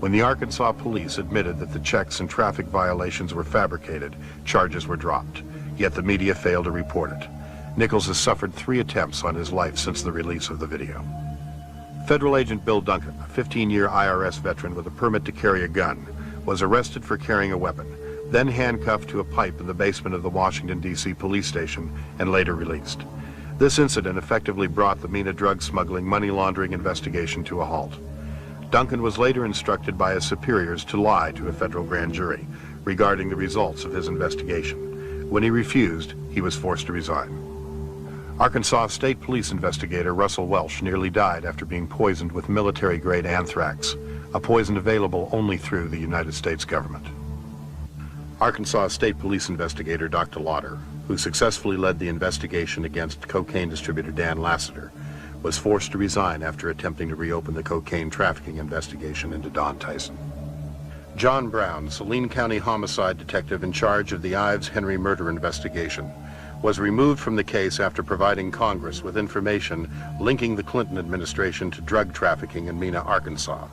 When the Arkansas police admitted that the checks and traffic violations were fabricated, charges were dropped. Yet the media failed to report it. Nichols has suffered 3 attempts on his life since the release of the video. Federal agent Bill Duncan, a 15-year IRS veteran with a permit to carry a gun, was arrested for carrying a weapon, then handcuffed to a pipe in the basement of the Washington, D.C. police station, and later released. This incident effectively brought the MENA drug smuggling money laundering investigation to a halt. Duncan was later instructed by his superiors to lie to a federal grand jury regarding the results of his investigation. When he refused, he was forced to resign. Arkansas State Police investigator Russell Welsh nearly died after being poisoned with military-grade anthrax, a poison available only through the United States government. Arkansas State Police investigator Dr. Lauder, who successfully led the investigation against cocaine distributor Dan Lassiter, was forced to resign after attempting to reopen the cocaine trafficking investigation into Don Tyson. John Brown, Saline County homicide detective in charge of the Ives Henry murder investigation, was removed from the case after providing Congress with information linking the Clinton administration to drug trafficking in Mena, Arkansas.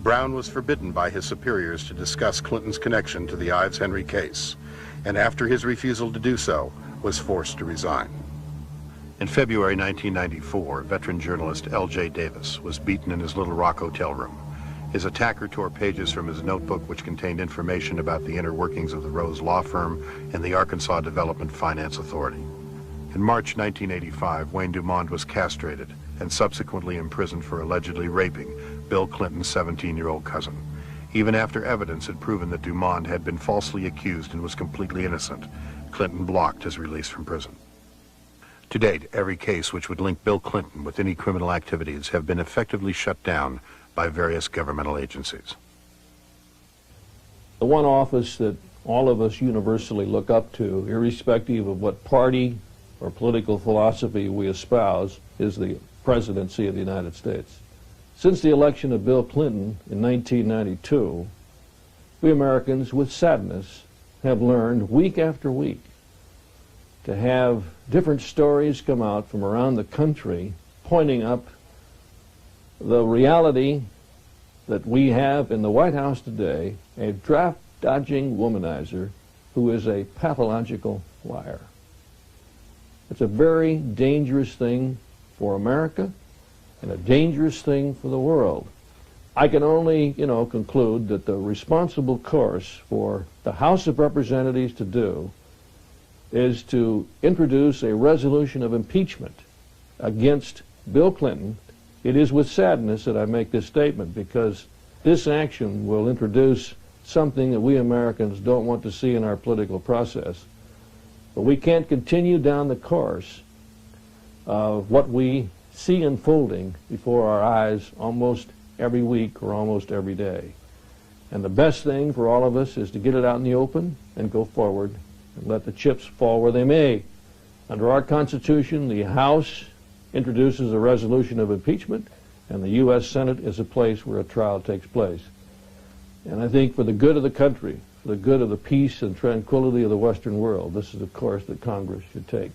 Brown was forbidden by his superiors to discuss Clinton's connection to the Ives Henry case, and after his refusal to do so, was forced to resign. In February 1994, veteran journalist L.J. Davis was beaten in his Little Rock hotel room. His attacker tore pages from his notebook which contained information about the inner workings of the Rose Law Firm and the Arkansas Development Finance Authority. In March 1985, Wayne Dumond was castrated and subsequently imprisoned for allegedly raping Bill Clinton's 17-year-old cousin. Even after evidence had proven that Dumond had been falsely accused and was completely innocent, Clinton blocked his release from prison. To date, every case which would link Bill Clinton with any criminal activities have been effectively shut down by various governmental agencies. The one office that all of us universally look up to, irrespective of what party or political philosophy we espouse, is the presidency of the United States. Since the election of Bill Clinton in 1992, we Americans, with sadness, have learned week after week to have different stories come out from around the country pointing up the reality that we have in the White House today, a draft-dodging womanizer who is a pathological liar. It's a very dangerous thing for America and a dangerous thing for the world. I can only, conclude that the responsible course for the House of Representatives to do is to introduce a resolution of impeachment against Bill Clinton. It is with sadness that I make this statement, because this action will introduce something that we Americans don't want to see in our political process. But we can't continue down the course of what we see unfolding before our eyes almost every week or almost every day. And the best thing for all of us is to get it out in the open and go forward and let the chips fall where they may. Under our Constitution, the House introduces a resolution of impeachment, and the U.S. Senate is a place where a trial takes place. And I think for the good of the country, for the good of the peace and tranquility of the Western world. This is the course that Congress should take.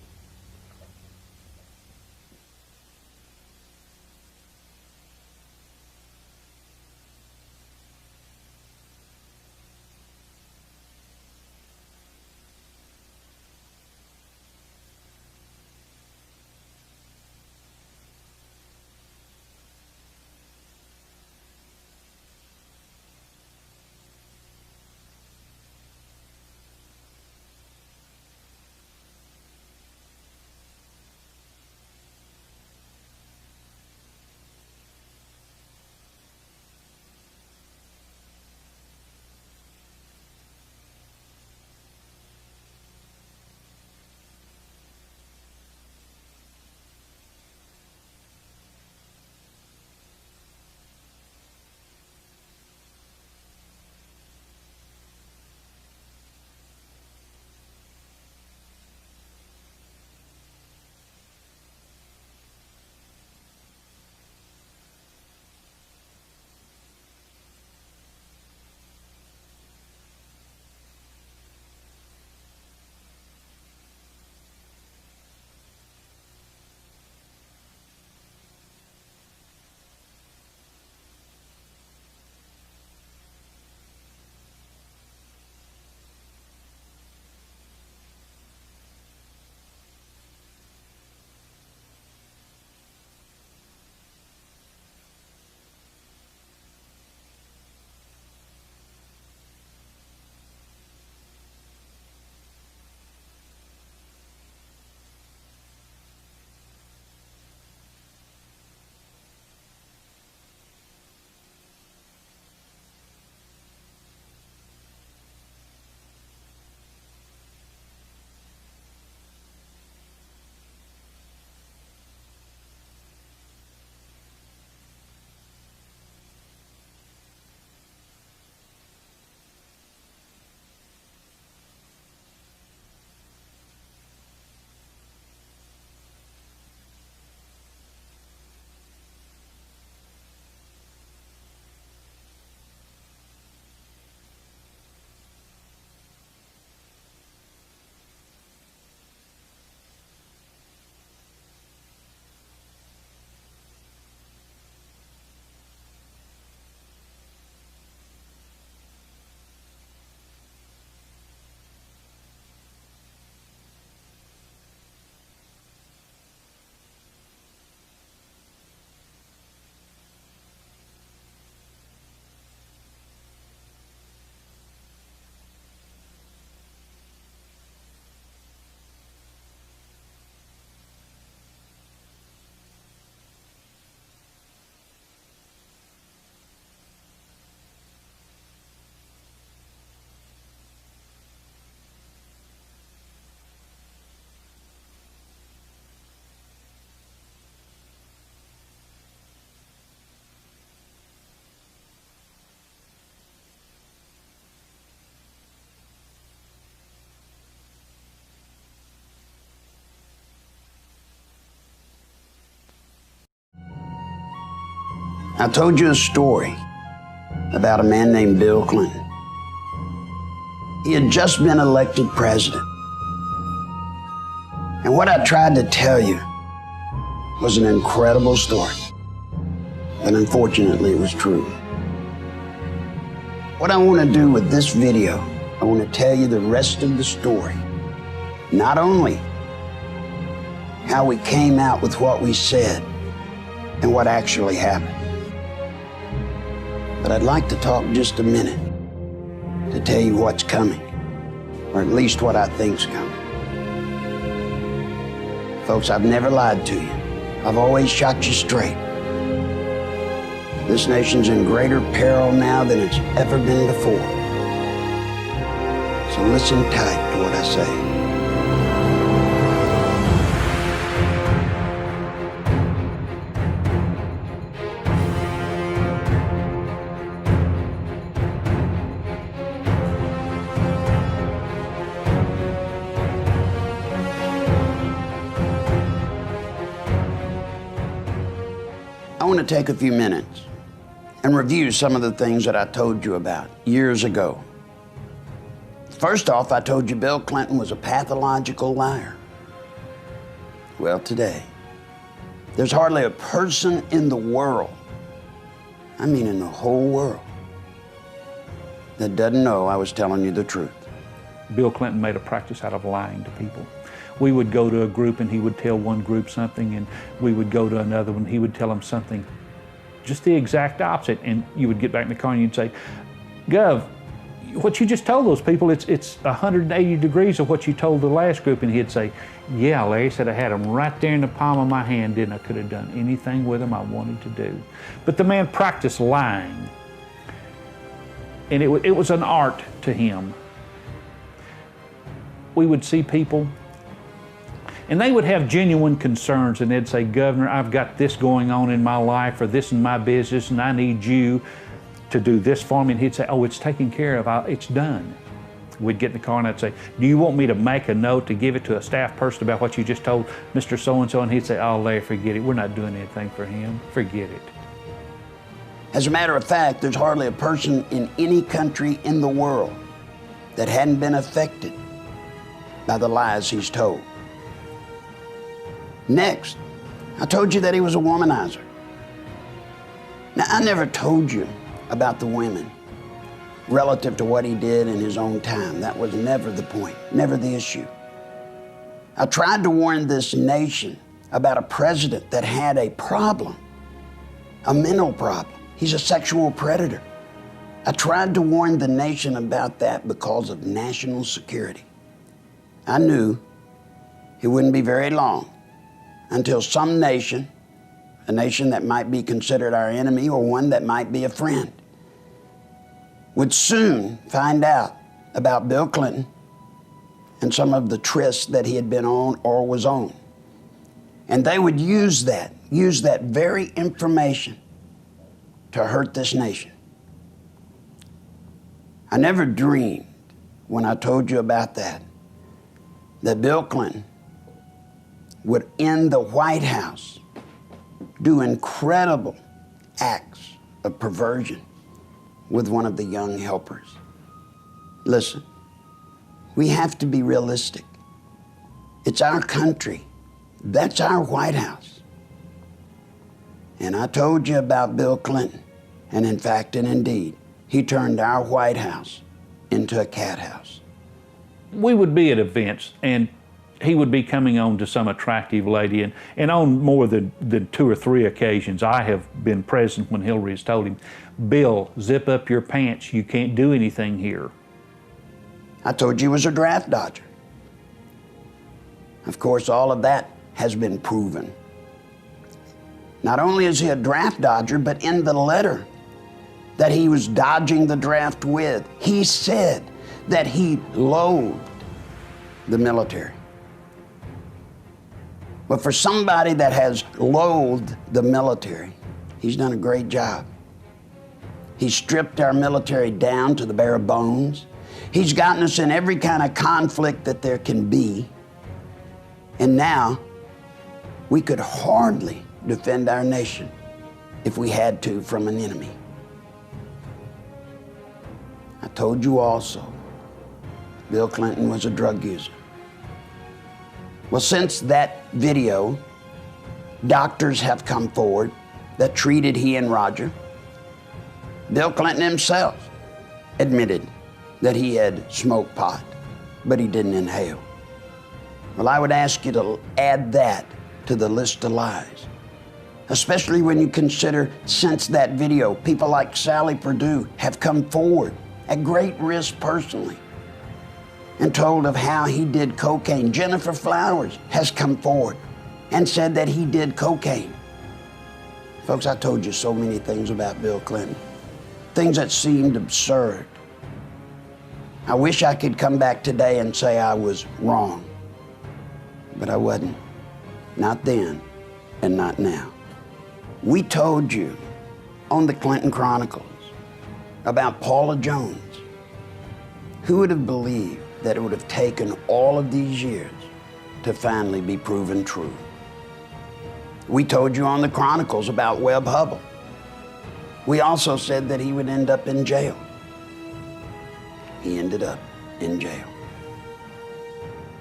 I told you a story about a man named Bill Clinton. He had just been elected president. And what I tried to tell you was an incredible story. But unfortunately, it was true. What I want to do with this video, I want to tell you the rest of the story. Not only how we came out with what we said and what actually happened, but I'd like to talk just a minute to tell you what's coming, or at least what I think's coming. Folks, I've never lied to you. I've always shot you straight. This nation's in greater peril now than it's ever been before. So listen tight to what I say. I want to take a few minutes and review some of the things that I told you about years ago First off, I told you Bill Clinton was a pathological liar. Well, today, there's hardly a person in the world, I mean in the whole world, that doesn't know I was telling you the truth. Bill Clinton made a practice out of lying to people. We would go to a group and he would tell one group something, and we would go to another one, he would tell them something just the exact opposite, and you would get back in the car and you'd say, Gov, what you just told those people, it's 180 degrees of what you told the last group. And he'd say, yeah, Larry, said I had them right there in the palm of my hand, and I could have done anything with them I wanted to do. But the man practiced lying, and it was an art to him. We would see people, and they would have genuine concerns, and they'd say, Governor, I've got this going on in my life, or this in my business, and I need you to do this for me. And he'd say, oh, it's taken care of, it's done. We'd get in the car and I'd say, do you want me to make a note to give it to a staff person about what you just told Mr. So-and-so? And he'd say, oh, Larry, forget it. We're not doing anything for him. Forget it. As a matter of fact, there's hardly a person in any country in the world that hadn't been affected by the lies he's told. Next, I told you that he was a womanizer. Now, I never told you about the women relative to what he did in his own time. That was never the point, never the issue. I tried to warn this nation about a president that had a problem, a mental problem. He's a sexual predator. I tried to warn the nation about that because of national security. I knew it wouldn't be very long until some nation, a nation that might be considered our enemy or one that might be a friend, would soon find out about Bill Clinton and some of the trysts that he had been on or was on. And they would use that very information to hurt this nation. I never dreamed when I told you about that Bill Clinton would in the White House do incredible acts of perversion with one of the young helpers. Listen, we have to be realistic. It's our country. That's our White House. And I told you about Bill Clinton, and in fact and indeed, he turned our White House into a cat house. We would be at events, and he would be coming on to some attractive lady, and on more than 2 or 3 occasions, I have been present when Hillary has told him, Bill, zip up your pants, you can't do anything here. I told you he was a draft dodger. Of course, all of that has been proven. Not only is he a draft dodger, but in the letter that he was dodging the draft with, he said that he loathed the military. But for somebody that has loathed the military, he's done a great job. He's stripped our military down to the bare bones. He's gotten us in every kind of conflict that there can be. And now, we could hardly defend our nation if we had to from an enemy. I told you also, Bill Clinton was a drug user. Well, since that video, doctors have come forward that treated he and Roger. Bill Clinton himself admitted that he had smoked pot, but he didn't inhale. Well, I would ask you to add that to the list of lies, especially when you consider since that video, people like Sally Perdue have come forward at great risk personally and told of how he did cocaine. Jennifer Flowers has come forward and said that he did cocaine. Folks, I told you so many things about Bill Clinton, things that seemed absurd. I wish I could come back today and say I was wrong, but I wasn't. Not then and not now. We told you on the Clinton Chronicles about Paula Jones. Who would have believed that it would have taken all of these years to finally be proven true? We told you on the Chronicles about Webb Hubbell. We also said that he would end up in jail. He ended up in jail.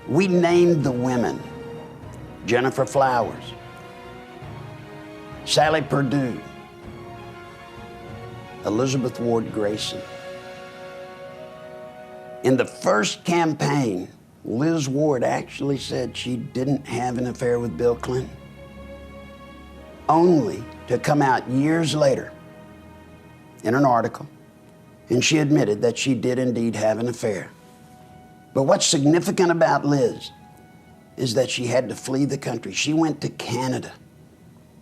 We named the women Gennifer Flowers, Sally Perdue, Elizabeth Ward Grayson. In the first campaign, Liz Ward actually said she didn't have an affair with Bill Clinton, only to come out years later in an article, and she admitted that she did indeed have an affair. But what's significant about Liz is that she had to flee the country. She went to Canada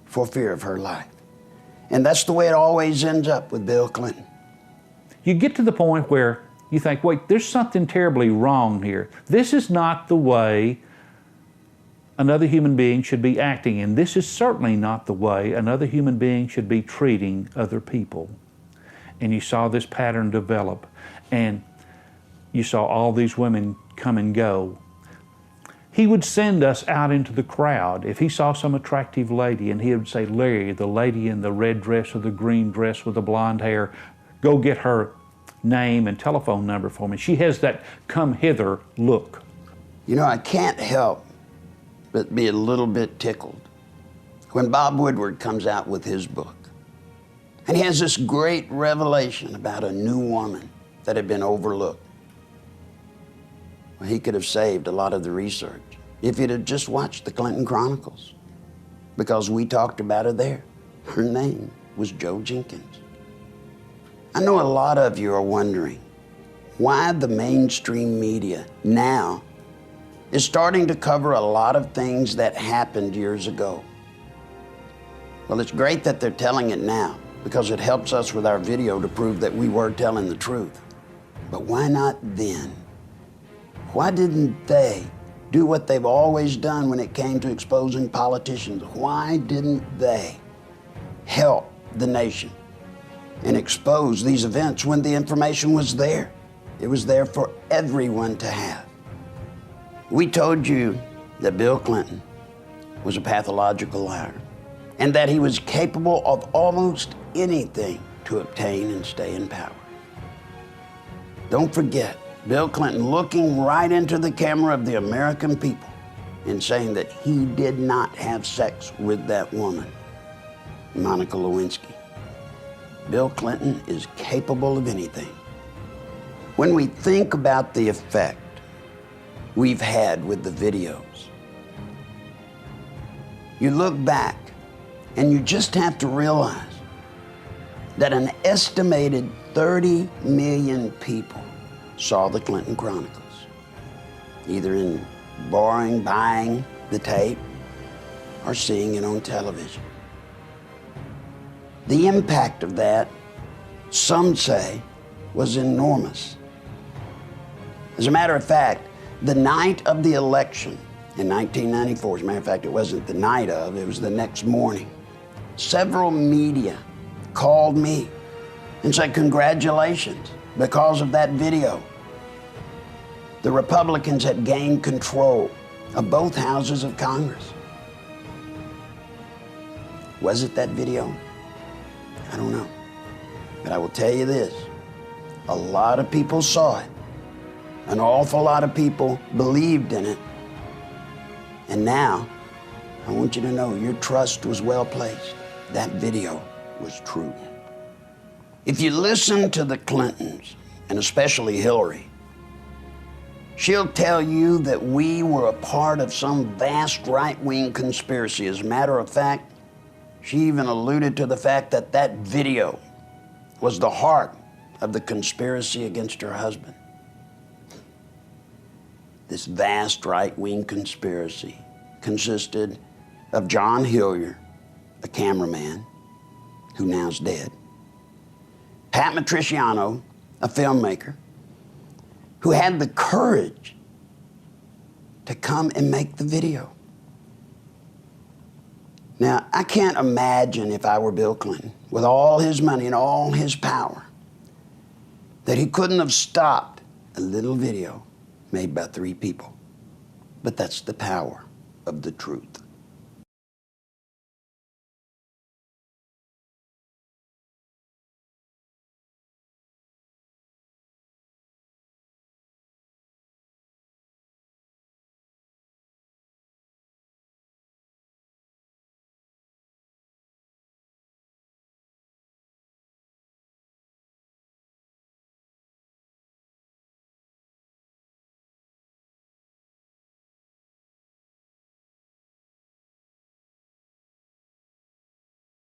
for fear of her life. And that's the way it always ends up with Bill Clinton. You get to the point where you think, wait, there's something terribly wrong here. This is not the way another human being should be acting, and this is certainly not the way another human being should be treating other people. And you saw this pattern develop, and you saw all these women come and go. He would send us out into the crowd. If he saw some attractive lady, and he would say, Larry, the lady in the red dress or the green dress with the blonde hair, go get her name and telephone number for me. She has that come hither look. You know, I can't help but be a little bit tickled when Bob Woodward comes out with his book. And he has this great revelation about a new woman that had been overlooked. Well, he could have saved a lot of the research if he'd have just watched the Clinton Chronicles, because we talked about her there. Her name was Jo Jenkins. I know a lot of you are wondering why the mainstream media now is starting to cover a lot of things that happened years ago. Well, it's great that they're telling it now, because it helps us with our video to prove that we were telling the truth. But why not then? Why didn't they do what they've always done when it came to exposing politicians? Why didn't they help the nation and expose these events when the information was there? It was there for everyone to have. We told you that Bill Clinton was a pathological liar and that he was capable of almost anything to obtain and stay in power. Don't forget, Bill Clinton looking right into the camera of the American people and saying that he did not have sex with that woman, Monica Lewinsky. Bill Clinton is capable of anything. When we think about the effect we've had with the videos, you look back and you just have to realize that an estimated 30 million people saw the Clinton Chronicles, either in buying the tape or seeing it on television. The impact of that, some say, was enormous. As a matter of fact, the night of the election in 1994, as a matter of fact, it wasn't the night of, it was the next morning, several media called me and said, congratulations, because of that video, the Republicans had gained control of both houses of Congress. Was it that video? I don't know. But I will tell you this, a lot of people saw it. An awful lot of people believed in it. And now, I want you to know your trust was well placed. That video was true. If you listen to the Clintons, and especially Hillary, she'll tell you that we were a part of some vast right-wing conspiracy. As a matter of fact, she even alluded to the fact that that video was the heart of the conspiracy against her husband. This vast right-wing conspiracy consisted of John Hillier, a cameraman who now's dead, Pat Matriciano, a filmmaker, who had the courage to come and make the video. Now, I can't imagine if I were Bill Clinton, with all his money and all his power, that he couldn't have stopped a little video made by 3 people. But that's the power of the truth.